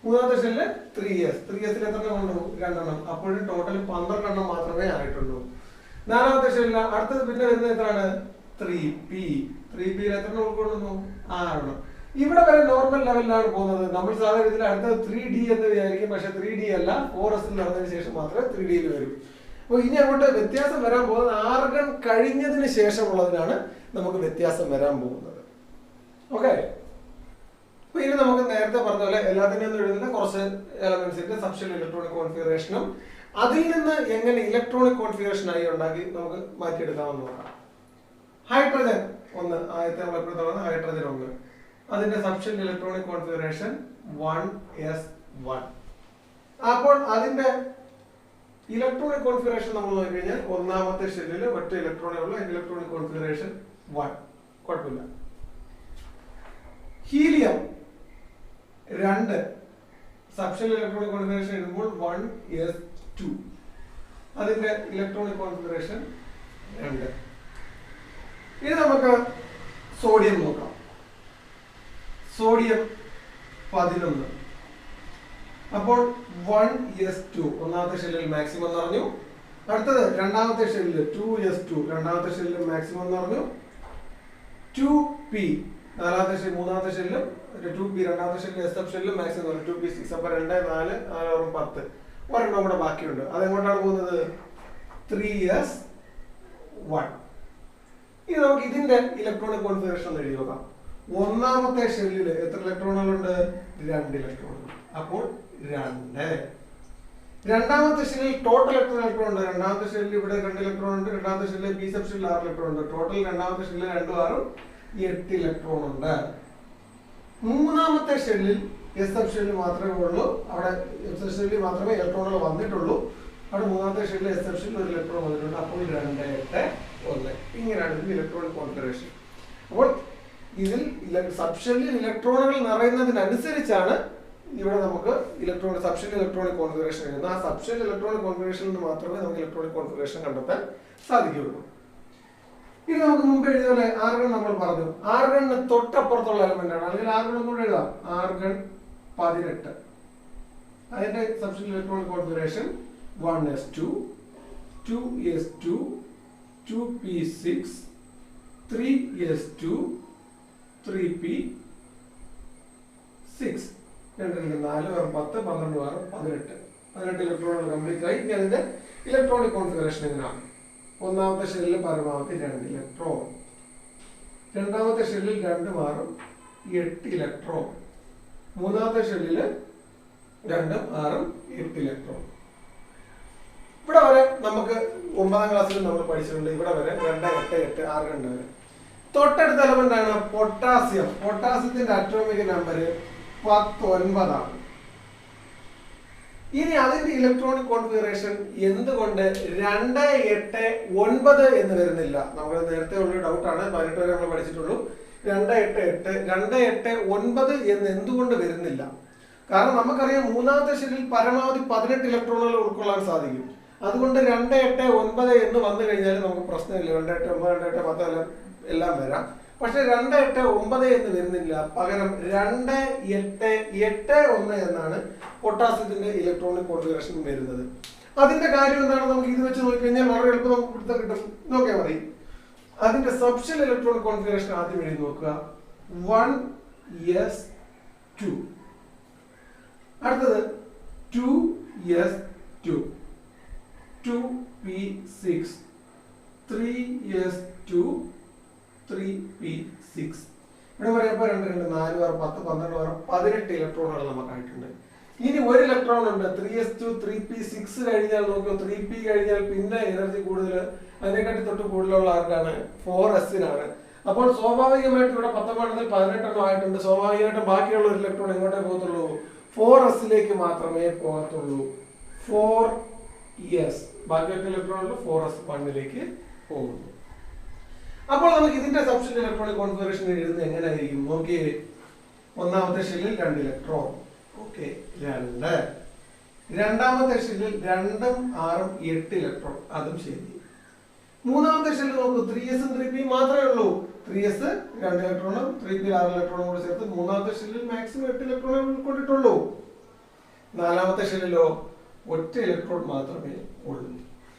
മൂന്നാമത്തെ ഷെല്ല് 3S. 3Sൽ എത്ര എണ്ണം കൊണ്ടു? 2 എണ്ണം. അപ്പോഴും ടോട്ടൽ 12 എണ്ണം മാത്രമേ ആയിട്ടുള്ളൂ. നാലാമത്തെ ഷെല്ല് അടുത്തത് പിന്നെ വരുന്നത് എത്രയാണ്? 3Pയിൽ എത്ര എണ്ണം ഉൾക്കൊള്ളുന്നു? 6 എണ്ണം. ഇവിടെ വരെ നോർമൽ ലെവലിലാണ് പോകുന്നത്. നമ്മൾ സാധാരണ ഇതിൽ അടുത്തത് 3D എന്ന് വിചാരിക്കും. പക്ഷെ 3D അല്ല, 4S നടന്നതിന് ശേഷം മാത്രമേ 3Dയിൽ വരും. അപ്പോൾ ഇനി അങ്ങോട്ട് വ്യത്യാസം വരാൻ പോകുന്നത് ആർഗൺ കഴിഞ്ഞതിന് ശേഷമുള്ളതിനാണ് നമുക്ക് വ്യത്യാസം വരാൻ പോകുന്നത്. ഓക്കെ, അപ്പൊ ഇനി നമുക്ക് നേരത്തെ പറഞ്ഞ പോലെ എല്ലാത്തിനും എഴുതുന്ന കുറച്ച് എലമെന്റ്സിന്റെ സബ്ഷെൽ ഇലക്ട്രോണിക് കോൺഫിഗറേഷനും അതിൽ നിന്ന് എങ്ങനെ ഇലക്ട്രോണിക് കോൺഫിഗറേഷൻ ആയി ഉണ്ടാക്കി നമുക്ക് മാറ്റിയെടുക്കാമെന്ന് നോക്കാം. ഹൈഡ്രജൻ 1, ആദ്യത്തെ നമ്മൾ എപ്പോഴും തുടങ്ങുന്ന ഹൈഡ്രജൻ 1, അതിന്റെ സബ്ഷെൽ ഇലക്ട്രോണിക് കോൺഫിഗറേഷൻ 1s1. അപ്പോൾ അതിന്റെ ഇലക്ട്രോണിക് കോൺഫിഗറേഷൻ നമ്മൾ നോക്കിക്കഴിഞ്ഞാൽ ഒന്നാമത്തെ ഷെല്ലിൽ ഒറ്റ ഇലക്ട്രോണേ ഉള്ള ഇലക്ട്രോണിക് കോൺഫിഗറേഷൻ 1, കുഴപ്പമില്ല. ഹീലിയം 2 സബ്ഷെൽ ഇലക്ട്രോണിക് കോൺഫിഗറേഷൻ എഴുതുമ്പോൾ 1s2, അതിന്റെ ഇലക്ട്രോണിക് കോൺഫിഗറേഷൻ 2. ഇനി നമുക്ക് സോഡിയം നോക്കാം. സോഡിയം 11. അപ്പോൾ 1s2 ഒന്നാമത്തെ ഷെല്ലിൽ മാക്സിമം എന്ന് പറഞ്ഞു. അടുത്തത് രണ്ടാമത്തെ ഷെല്ലിൽ 2s2 രണ്ടാമത്തെ ഷെല്ലിൽ മാക്സിമം എന്ന് പറഞ്ഞു. 2p നാലാമത്തെ ഷെല്ലിൽ മൂന്നാമത്തെ ഷെല്ലിലും 2p രണ്ടാമത്തെ ഷെല്ലിൽ എസ് സബ് ഷെല്ലിലും മാക്സിമം എന്ന് പറഞ്ഞു. 2p6. അപ്പൊ 2, 4, 4, 10 ഒരെണ്ണം കൂടെ ബാക്കിയുണ്ട്. അതെങ്ങോട്ടാണ് പോകുന്നത്? 3s1. ഇനി നമുക്ക് ഇതിന്റെ ഇലക്ട്രോണിക് കോൺഫിഗറേഷൻ ഒന്ന് എഴുതി നോക്കാം. ഒന്നാമത്തെ ഷെല്ലിൽ എത്ര ഇലക്ട്രോണുകളുണ്ട്? 2 ഇലക്ട്രോണുകൾ. അപ്പോൾ 2. രണ്ടാമത്തെ ഷെല്ലിൽ ടോട്ടൽ എത്ര ഇലക്ട്രോൺ ഉണ്ട്? രണ്ടാമത്തെ ഷെല്ലിൽ ഇവിടെ 2 ഇലക്ട്രോൺ ഉണ്ട്. രണ്ടാമത്തെ ഷെല്ലിൽ ബി സബ് ഷെല്ലിൽ 6 ഇലക്ട്രോൺ ഉണ്ട്. ടോട്ടൽ രണ്ടാമത്തെ ഷെല്ലിൽ 2, 6, 8 ഇലക്ട്രോൺ ഉണ്ട്. മൂന്നാമത്തെ ഷെല്ലിൽ എസ് സബ് ഷെല്ലിൽ മാത്രമേ ഉള്ളൂ. അവിടെ എസ് സബ് ഷെല്ലിൽ മാത്രമേ ഇലക്ട്രോണുകൾ വന്നിട്ടുള്ളൂ. അവിടെ മൂന്നാമത്തെ ഷെല്ലിൽ എസ് സബ് ഷെല്ലിൽ 1 ഇലക്ട്രോൺ വന്നിട്ടുണ്ട്. അപ്പോൾ 2, 8, 1. ഇങ്ങനെയാണ് ഇതിന്റെ ഇലക്ട്രോണിക് കോൺഫിഗറേഷൻ. അപ്പോൾ ഇതിൽ സബ് ഷെല്ലിൽ ഇലക്ട്രോണുകൾ നിറയുന്നതിനനുസരിച്ചാണ് ഇവിടെ നമുക്ക് സബ്ഷെൽ ഇലക്ട്രോണിക് കോൺഫിഗറേഷൻ എഴുതുന്നത്. ആ സബ്ഷെൽ ഇലക്ട്രോണിക് കോൺഫിഗറേഷനിൽ നിന്ന് മാത്രമേ നമുക്ക് ഇലക്ട്രോണിക് കോൺഫിഗറേഷൻ കണ്ടെത്താൻ സാധിക്കുകയുള്ളൂ. ഇത് നമുക്ക് മുമ്പ് എഴുതിയ പോലെ ആർഗൺ നമ്മൾ പറഞ്ഞു. ആർഗണിന് തൊട്ടപ്പുറത്തുള്ള എലമെന്റ് ആണ്. അല്ലെങ്കിൽ ആർഗൺ ഒന്നുകൂടെ എഴുതാം. ആർഗൺ 18 അതിന്റെ subshell electronic configuration 1s2, 2s2, 2p6, 3s2, 3p6. 2, 4, 10, 12, 18 ഇലക്ട്രോണുകൾ കംപ്ലീറ്റ് ആയി. ഇനി അതിന്റെ ഇലക്ട്രോണിക് കോൺഫിഗറേഷൻ എങ്ങനെയാണ്? ഒന്നാമത്തെ ഷെല്ലിൽ പരമാവധി 2 ഇലക്ട്രോൺ. രണ്ടാമത്തെ ഷെല്ലിൽ 2 മാറും 8 ഇലക്ട്രോൺ. മൂന്നാമത്തെ ഷെല്ലിൽ 2, 6, 8 ഇലക്ട്രോൺ. ഇവിടെ വരെ നമുക്ക് 9ാം ക്ലാസ്സിൽ നമ്മൾ പഠിച്ചിട്ടുണ്ട്. ഇവിടെ വരെ 2, 8, 8, 6 വരെ. തൊട്ടടുത്ത എലമെന്റ് ആണ് പൊട്ടാസ്യം. പൊട്ടാസ്യത്തിന്റെ അറ്റോമിക് നമ്പർ 19 ആണ്. ഇനി അതിന്റെ ഇലക്ട്രോണിക് കോൺഫിഗറേഷൻ എന്തുകൊണ്ട് 2, 8, 9 എന്ന് വരുന്നില്ല? നമുക്ക് നേരത്തെ ഉള്ള ഡൗട്ടാണ്. 18 വരെ നമ്മൾ പഠിച്ചിട്ടുള്ളൂ. 2, 8, 8, 2, 8, 9 എന്ന് എന്തുകൊണ്ട് വരുന്നില്ല? കാരണം നമുക്കറിയാം മൂന്നാമത്തെ ഷെല്ലിൽ പരമാവധി 18 ഇലക്ട്രോണുകൾ ഉൾക്കൊള്ളാൻ സാധിക്കും. അതുകൊണ്ട് 2, 8, 9 എന്ന് വന്നു കഴിഞ്ഞാൽ നമുക്ക് പ്രശ്നമില്ല. 2, 8, 9, 2, 8, 10 എല്ലാം വരാം. പക്ഷെ 2, 8, 9 എന്ന് വരുന്നില്ല. പകരം 2, 8, 8, 1 എന്നാണ് പൊട്ടാസ്യത്തിന്റെ ഇലക്ട്രോണിക് കോൺഫിഗറേഷൻ വരുന്നത്. അതിന്റെ കാര്യം എന്താണ്? നമുക്ക് ഇത് വെച്ച് നോക്കിക്കഴിഞ്ഞാൽ വളരെ എളുപ്പം നമുക്ക് പിടുത്തം കിട്ടും. നോക്കിയാൽ മതി. അതിന്റെ സബ്ഷെൽ ഇലക്ട്രോണിക് കോൺഫിഗറേഷൻ ആദ്യം എഴുതി നോക്കുക. 1s2. അടുത്തത് 2s2, 2p 3p6 3s2 3p6 ഇവിടെ പറയുമ്പോൾ 2 2 4 6 10 12 18 ഇലക്ട്രോണുകൾ നമുക്കായിട്ടുണ്ട്. ഇനി ഒരു ഇലക്ട്രോൺ ഉണ്ട് 3s2 3p6 കഴിഞ്ഞാൽ നോക്കൂ 3p കഴിഞ്ഞാൽ പിന്നെ എനർജി കൂടുതൽ അതിനെക്കാട്ടി തൊട്ട് കൂടുതലുള്ള ആർക്കാണ് 4s-നാണ്. അപ്പോൾ സ്വാഭാവികമായിട്ട് ഇവിടെ 19 18 ആയിട്ടുണ്ട്. സ്വാഭാവികമായിട്ടും ബാക്കിയുള്ള ഒരു ഇലക്ട്രോൺ എങ്ങോട്ടേ പോകത്തുള്ളൂ? 4s-ലേക്ക് മാത്രമേ പോകത്തുള്ളൂ. 4s ബാക്കിയുള്ള ഇലക്ട്രോണിൽ 4s1-ലേക്ക് പോകുന്നു. അപ്പോൾ നമുക്ക് ഇതിന്റെ സബ്സ്റ്റൻഷ്യൽ ഇലക്ട്രോണിക് കോൺഫിഗറേഷൻ എഴുതുന്നത് എങ്ങനെയായിരിക്കും? നോക്കിയേ, ഒന്നാമത്തെ ഷെല്ലിൽ 2 ഇലക്ട്രോൺ, ഓക്കെ 2. രണ്ടാമത്തെ ഷെല്ലിൽ 2 6 8 ഇലക്ട്രോൺ, അതും ശരി. മൂന്നാമത്തെ ഷെല്ലിൽ നോക്കൂ 3s-ഉം 3p മാത്രമേ ഉള്ളൂ. 3s 2 ഇലക്ട്രോണും 3p 6 ഇലക്ട്രോണും കൂടി ചേർത്ത് മൂന്നാമത്തെ ഷെല്ലിൽ മാക്സിമം 8 ഇലക്ട്രോണേ ഉൾക്കൊണ്ടിട്ടുള്ളൂ. നാലാമത്തെ ഷെല്ലിലോ ഒറ്റ ഇലക്ട്രോൺ മാത്രമേ ഉള്ളൂ.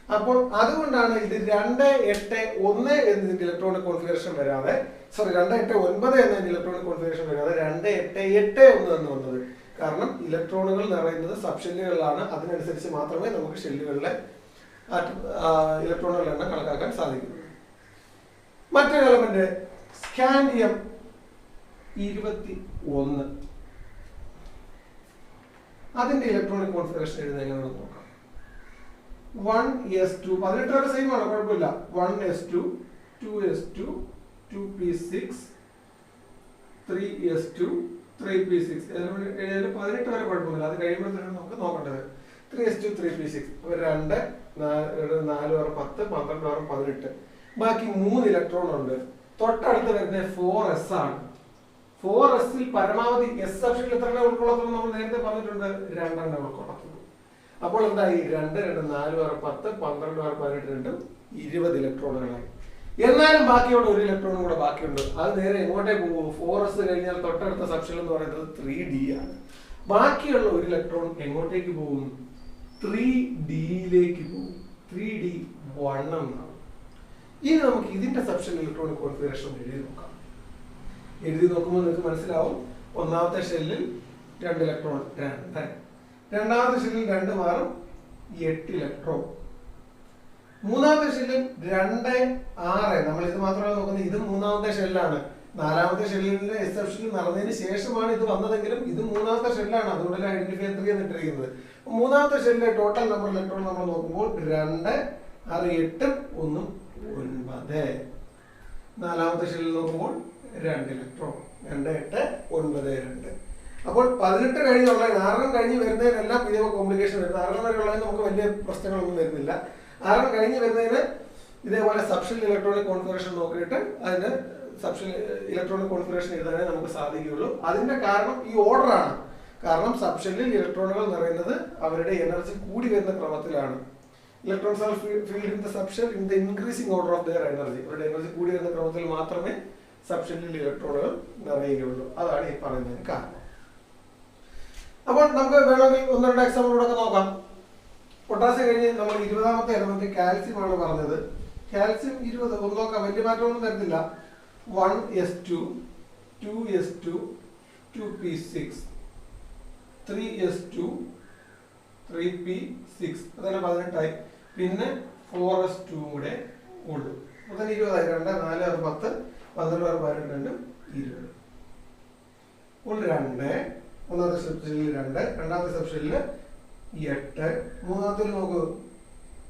അപ്പോൾ അതുകൊണ്ടാണ് ഇത് 2 8 1 എന്നതിന്റെ ഇലക്ട്രോണിക് കോൺഫിഗറേഷൻ വരാതെ 2 8 9 എന്നതിന്റെ ഇലക്ട്രോണിക് കോൺഫിഗറേഷൻ വരാതെ 2 8 8 1 എന്ന് വന്നത്. കാരണം ഇലക്ട്രോണുകൾ നിറയുന്നത് സബ് ഷെല്ലുകളിലാണ്. അതിനനുസരിച്ച് മാത്രമേ നമുക്ക് ഷെല്ലുകളിലെ ഇലക്ട്രോണുകളുടെ എണ്ണം കണക്കാക്കാൻ സാധിക്കുന്നു. മറ്റൊരു എലമെന്റ് സ്കാൻഡിയം 21, അതിന്റെ ഇലക്ട്രോണിക് കോൺഫിഗറേഷൻ എഴുതുന്നത് എങ്ങനെയാണെന്ന് നോക്കാം. 1s2 18 വരെ സെയിം ആണ്, കുഴപ്പമില്ല. 1s2 2s2 2p6 3s2 3p6 ഏതായാലും 18 വരെ കുഴപ്പമില്ല. അത് കഴിയുമ്പോഴത്തേക്കും നമുക്ക് നോക്കേണ്ടത് 3s2 3p6 അപ്പോൾ 2 4 6 10 12 6 18. ബാക്കി 3 ഇലക്ട്രോൺ ഉണ്ട്. തൊട്ടടുത്ത് വരുന്നത് 4s ആണ്. 4s-ൽ പരമാവധി s സബ്സ്റ്റൻഷ്യൽ എത്ര ഉൾക്കൊള്ളത്തുള്ളൂ നമ്മൾ നേരത്തെ പറഞ്ഞിട്ടുണ്ട്, 2 ഉൾക്കൊള്ളത്തുള്ളൂ. അപ്പോൾ എന്തായി? 2 2 4 6 10 12 6 18 20 ഇലക്ട്രോണുകളായി. എന്നാലും ബാക്കിയോടെ ഒരു ഇലക്ട്രോണും കൂടെ ബാക്കിയുണ്ട്. അത് നേരെ എങ്ങോട്ടേ പോകും? 4s കഴിഞ്ഞാൽ തൊട്ടടുത്ത സബ്സ്റ്റൻഷ്യൽ എന്ന് പറയുന്നത് 3d ആണ്. ബാക്കിയുള്ള ഒരു ഇലക്ട്രോൺ എങ്ങോട്ടേക്ക് പോകും? 3d-യിലേക്ക് പോകും. 3d1 എന്നാണ്. ഇനി നമുക്ക് ഇതിന്റെ സബ്സ്റ്റൻഷ്യൽ ഇലക്ട്രോണിക് കോൺഫിഗറേഷൻ എഴുതി നോക്കുമ്പോൾ നിങ്ങൾക്ക് മനസ്സിലാവും. ഒന്നാമത്തെ ഷെല്ലിൽ 2 ഇലക്ട്രോൺ 2, രണ്ടാമത്തെ ഷെല്ലിൽ 2 മാറും 8 ഇലക്ട്രോൺ, മൂന്നാമത്തെ ഷെല്ലിൽ 2 6. നമ്മൾ ഇത് മാത്രമല്ല നോക്കുന്നത്, ഇത് മൂന്നാമത്തെ ഷെല്ലാണ്. നാലാമത്തെ ഷെല്ലിന്റെ എക്സെപ്ഷൻ നടന്നതിന് ശേഷമാണ് ഇത് വന്നതെങ്കിലും ഇത് മൂന്നാമത്തെ ഷെല്ലാണ്. അതുകൊണ്ടല്ല ഐഡന്റിഫൈ 3 എന്നിട്ടിരിക്കുന്നത്. മൂന്നാമത്തെ ഷെല്ലിലെ ടോട്ടൽ നമ്പർ ഇലക്ട്രോൺ നമ്മൾ നോക്കുമ്പോൾ 2 6 8 1 9. നാലാമത്തെ ഷെല്ലിൽ നോക്കുമ്പോൾ 2 ഇലക്ട്രോൺ 2 8 9 2. അപ്പോൾ 18 കഴിഞ്ഞുള്ള 6 കഴിഞ്ഞ് വരുന്നതിനെല്ലാം ഇതേ കോംപ്ലിക്കേഷൻ വരുന്നത്. 6 വരെയുള്ളതിന് നമുക്ക് വലിയ പ്രശ്നങ്ങളൊന്നും വരുന്നില്ല. 6 കഴിഞ്ഞ് വരുന്നതിന് ഇതേപോലെ സബ്സ്റ്റൻഷ്യൽ ഇലക്ട്രോണിക് കോൺഫിഗറേഷൻ നോക്കിയിട്ട് അതിന് സബ്സ്റ്റൻഷ്യൽ ഇലക്ട്രോണിക് കോൺഫിഗറേഷൻ എഴുതാനേ നമുക്ക് സാധിക്കുകയുള്ളൂ. അതിന്റെ കാരണം ഈ ഓർഡർ ആണ്. കാരണം സബ്സ്റ്റൻഷ്യൽ ഇലക്ട്രോണുകൾ നിറയുന്നത് അവരുടെ എനർജി കൂടി വരുന്ന ക്രമത്തിലാണ്. Electrons are field in the substantial in the increasing order of their energy. അവരുടെ എനർജി കൂടി വരുന്ന ക്രമത്തിൽ മാത്രമേ സബ്സ്റ്റൻഷ്യൽ ഇലക്ട്രോണുകൾ നിറയുകയുള്ളൂ. അതാണ് ഈ പറയുന്നതിന് കാരണം. അപ്പോൾ നമുക്ക് വേണമെങ്കിൽ 1-2 എക്സാമ്പിളോടൊക്കെ നോക്കാം. പൊട്ടാസ്യം കഴിഞ്ഞ് നമ്മൾ 20ാമത്തെ എലമെന്റ് കാൽസ്യം ആണ് പറഞ്ഞത്. കാൽസ്യം 20 ഒന്ന് നോക്കാം, വലിയ മാറ്റമൊന്നും വരുന്നില്ല. 1s2 2s2 2p6 3s2 3p6 അതന്നെ 18ആയി. പിന്നെ 4s2 കൂടെ ഉള്ളു. അതെ 20ആയി. 2 4 6 10 12 6 18 20. 2 ഒന്നാമത്തെ സബ്സ്റ്റൻഷ്യലിൽ 2, രണ്ടാമത്തെ സബ്സ്റ്റൻഷ്യലിൽ 8, മൂന്നാമത്തെ നോക്കൂ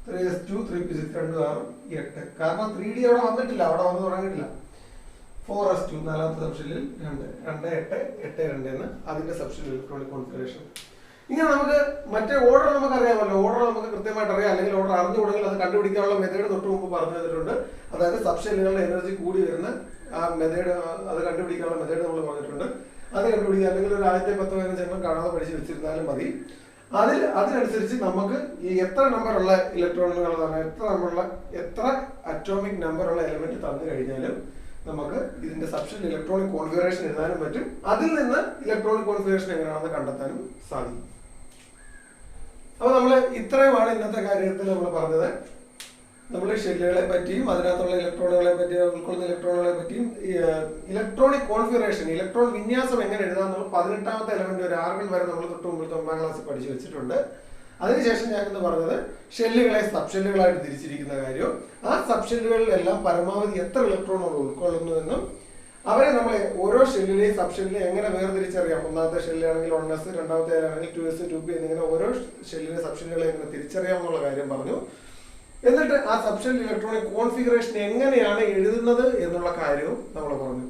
3s2 3p6 2 6 8. കാരണം 3d അവിടെ വന്നിട്ടില്ല, അവിടെ വന്ന് തുടങ്ങിയിട്ടില്ല. 4s2 നാലാമത്തെ സബ്സ്റ്റൻഷ്യലിൽ 2 2 8 8 2 എന്ന് അതിന്റെ സബ്സ്റ്റൻഷ്യൽ ഇലക്ട്രോണിക് കോൺഫിഗറേഷൻ. ഇങ്ങനെ നമുക്ക് മറ്റേ ഓർഡർ നമുക്ക് അറിയാമല്ലോ. ഓർഡർ നമുക്ക് കൃത്യമായിട്ട് അറിയാം. അല്ലെങ്കിൽ ഓർഡർ അറിഞ്ഞുകൂടെങ്കിൽ അത് കണ്ടുപിടിക്കാനുള്ള മെത്തേഡ് തൊട്ട് മുമ്പ് പറഞ്ഞു തന്നിട്ടുണ്ട്. അതായത് സബ്സ്റ്റൻഷ്യലുകളുടെ എനർജി കൂടി വരുന്ന ആ മെത്തേഡ്, അത് കണ്ടുപിടിക്കാനുള്ള മെത്തേഡ് നമ്മൾ പറഞ്ഞിട്ടുണ്ട്. അത് കണ്ടുപിടിക്കുക, അല്ലെങ്കിൽ ഒരു ആദ്യത്തെ 10 15 എണ്ണം കാണാതെ പഠിച്ച് വെച്ചിരുന്നാലും മതി. അതിനനുസരിച്ച് നമുക്ക് ഈ എത്ര നമ്പറുള്ള ഇലക്ട്രോണുകളാണ്, എത്ര അറ്റോമിക് നമ്പറുള്ള എലമെന്റ് തന്നു കഴിഞ്ഞാലും നമുക്ക് ഇതിന്റെ സബ്സ്റ്റൻഷ്യൽ ഇലക്ട്രോണിക് കോൺഫിഗറേഷൻ എഴുതാനും പറ്റും. അതിൽ നിന്ന് ഇലക്ട്രോണിക് കോൺഫിഗറേഷൻ എങ്ങനെയാണെന്ന് കണ്ടെത്താനും സാധിക്കും. അപ്പൊ നമ്മൾ ഇത്രയുമാണ് ഇന്നത്തെ കാര്യത്തിൽ നമ്മൾ പറഞ്ഞത്. നമ്മൾ ഷെല്ലുകളെ പറ്റിയും അതിനകത്തുള്ള ഇലക്ട്രോണുകളെ പറ്റിയും ഉൾക്കൊള്ളുന്ന ഇലക്ട്രോണുകളെ പറ്റിയും ഇലക്ട്രോണിക് കോൺഫിഗറേഷൻ, ഇലക്ട്രോൺ വിന്യാസം എങ്ങനെ എഴുതാമെന്നുള്ള 18ാമത്തെ എലമെന്റ് ഒരു ആർഗൺ വരെ നമ്മൾ തൊട്ട് മുമ്പ് 9ാം ക്ലാസ്സിൽ പഠിച്ചു വെച്ചിട്ടുണ്ട്. അതിനുശേഷം ഞാൻ എന്ന് പറഞ്ഞത് ഷെല്ലുകളെ സബ് ഷെല്ലുകളായിട്ട് തിരിച്ചിരിക്കുന്ന കാര്യവും ആ സബ് ഷെല്ലുകളിലെല്ലാം പരമാവധി എത്ര ഇലക്ട്രോണുകൾ ഉൾക്കൊള്ളുന്നു എന്നും അവരെ നമ്മൾ ഓരോ ഷെല്ലിലെയും സബ് ഷെല്ലിനെ എങ്ങനെ വേർതിരിച്ചറിയാം, ഒന്നാമത്തെ ഷെല്ലാണെങ്കിൽ 1s, രണ്ടാമത്തെ ആണെങ്കിൽ 2s, 2p എന്നിങ്ങനെ ഓരോ ഷെല്ലിലെ സബ് ഷെല്ലുകളെ എങ്ങനെ തിരിച്ചറിയാം എന്നുള്ള കാര്യം പറഞ്ഞു. എന്നിട്ട് ആ സബ് ഷെൽ ഇലക്ട്രോണിക് കോൺഫിഗറേഷൻ എങ്ങനെയാണ് എഴുതുന്നത് എന്നുള്ള കാര്യവും നമ്മൾ പറഞ്ഞു.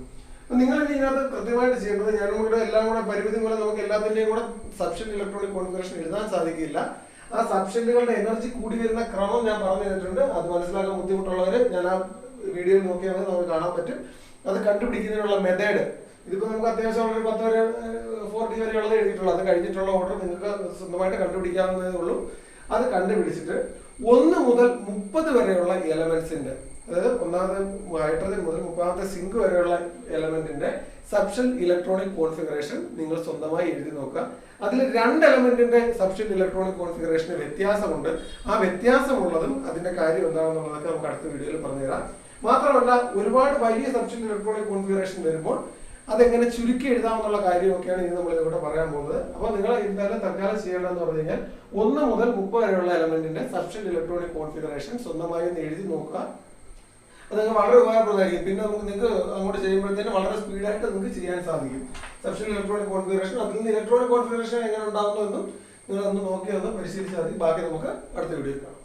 നിങ്ങൾ ഇതിനകത്ത് കൃത്യമായിട്ട് ചെയ്യേണ്ടത്, ഞാനും കൂടെ എല്ലാം കൂടെ പരിമിതി മൂലം നമുക്ക് എല്ലാത്തിന്റെയും കൂടെ സബ് ഷെൽ ഇലക്ട്രോണിക് കോൺഫിഗറേഷൻ എഴുതാൻ സാധിക്കില്ല. ആ സബ് ഷെല്ലുകളുടെ എനർജി കൂടി വരുന്ന ക്രമം ഞാൻ പറഞ്ഞു തന്നിട്ടുണ്ട്. അത് മനസ്സിലാക്കാൻ ബുദ്ധിമുട്ടുള്ളവര് ഞാൻ ആ വീഡിയോയിൽ നോക്കിയാൽ നമുക്ക് കാണാൻ പറ്റും. അത് കണ്ടുപിടിക്കുന്നതിനുള്ള മെത്തേഡ് ഇതിപ്പോ നമുക്ക് അത്യാവശ്യം ഒരു 10 വരെ 40 വരെയുള്ളത് എഴുതിയിട്ടുള്ളൂ. അത് കഴിഞ്ഞിട്ടുള്ള ഓർഡർ നിങ്ങൾക്ക് സ്വന്തമായിട്ട് കണ്ടുപിടിക്കാവുന്നതേ ഉള്ളൂ. അത് കണ്ടുപിടിച്ചിട്ട് 1 മുതൽ 30 വരെയുള്ള എലമെന്റ്സിന്റെ, അതായത് ഒന്നാമത്തെ ഹൈഡ്രജൻ മുതൽ 30ാമത്തെ സിങ്ക് വരെയുള്ള എലമെന്റിന്റെ സബ് ഷെൽ ഇലക്ട്രോണിക് കോൺഫിഗറേഷൻ നിങ്ങൾ സ്വന്തമായി എഴുതി നോക്കുക. അതിൽ 2 എലമെന്റിന്റെ സബ് ഷെൽ ഇലക്ട്രോണിക് കോൺഫിഗറേഷന് വ്യത്യാസമുണ്ട്. ആ വ്യത്യാസമുള്ളതും അതിന്റെ കാര്യം എന്താണെന്നുള്ളതൊക്കെ നമുക്ക് അടുത്ത വീഡിയോയിൽ പറഞ്ഞുതരാം. മാത്രമല്ല ഒരുപാട് വലിയ സബ് ഷെൽ ഇലക്ട്രോണിക് കോൺഫിഗറേഷൻ വരുമ്പോൾ അതെങ്ങനെ ചുരുക്കി എഴുതാമെന്നുള്ള കാര്യമൊക്കെയാണ് ഇനി നമ്മൾ ഇതിലൂടെ പറയാൻ പോകുന്നത്. അപ്പൊ നിങ്ങൾ എന്തായാലും തൽക്കാലം ചെയ്യേണ്ടതെന്ന് പറഞ്ഞു കഴിഞ്ഞാൽ 1 മുതൽ 30 വരെയുള്ള എലമെന്റിന്റെ സബ് ഷെൽ ഇലക്ട്രോണിക് കോൺഫിഗറേഷൻ സ്വന്തമായി ഒന്ന് എഴുതി നോക്കുക. അത് നിങ്ങൾക്ക് വളരെ ഉപകാരപ്രദമായിരിക്കും. പിന്നെ നിങ്ങൾക്ക് അങ്ങോട്ട് ചെയ്യുമ്പോഴത്തേനും വളരെ സ്പീഡായിട്ട് നിങ്ങൾക്ക് ചെയ്യാൻ സാധിക്കും. സബ് ഷെൽ ഇലക്ട്രോണിക് കോൺഫിഗറേഷൻ, അതിൽ നിന്ന് ഇലക്ട്രോണിക് കോൺഫിഗറേഷൻ എങ്ങനെ ഉണ്ടാകുന്നു എന്നും നിങ്ങൾ ഒന്ന് നോക്കി ഒന്ന് പരിശീലിച്ചാൽ മതി. ബാക്കി നമുക്ക് അടുത്ത വീഡിയോയിൽ കാണാം.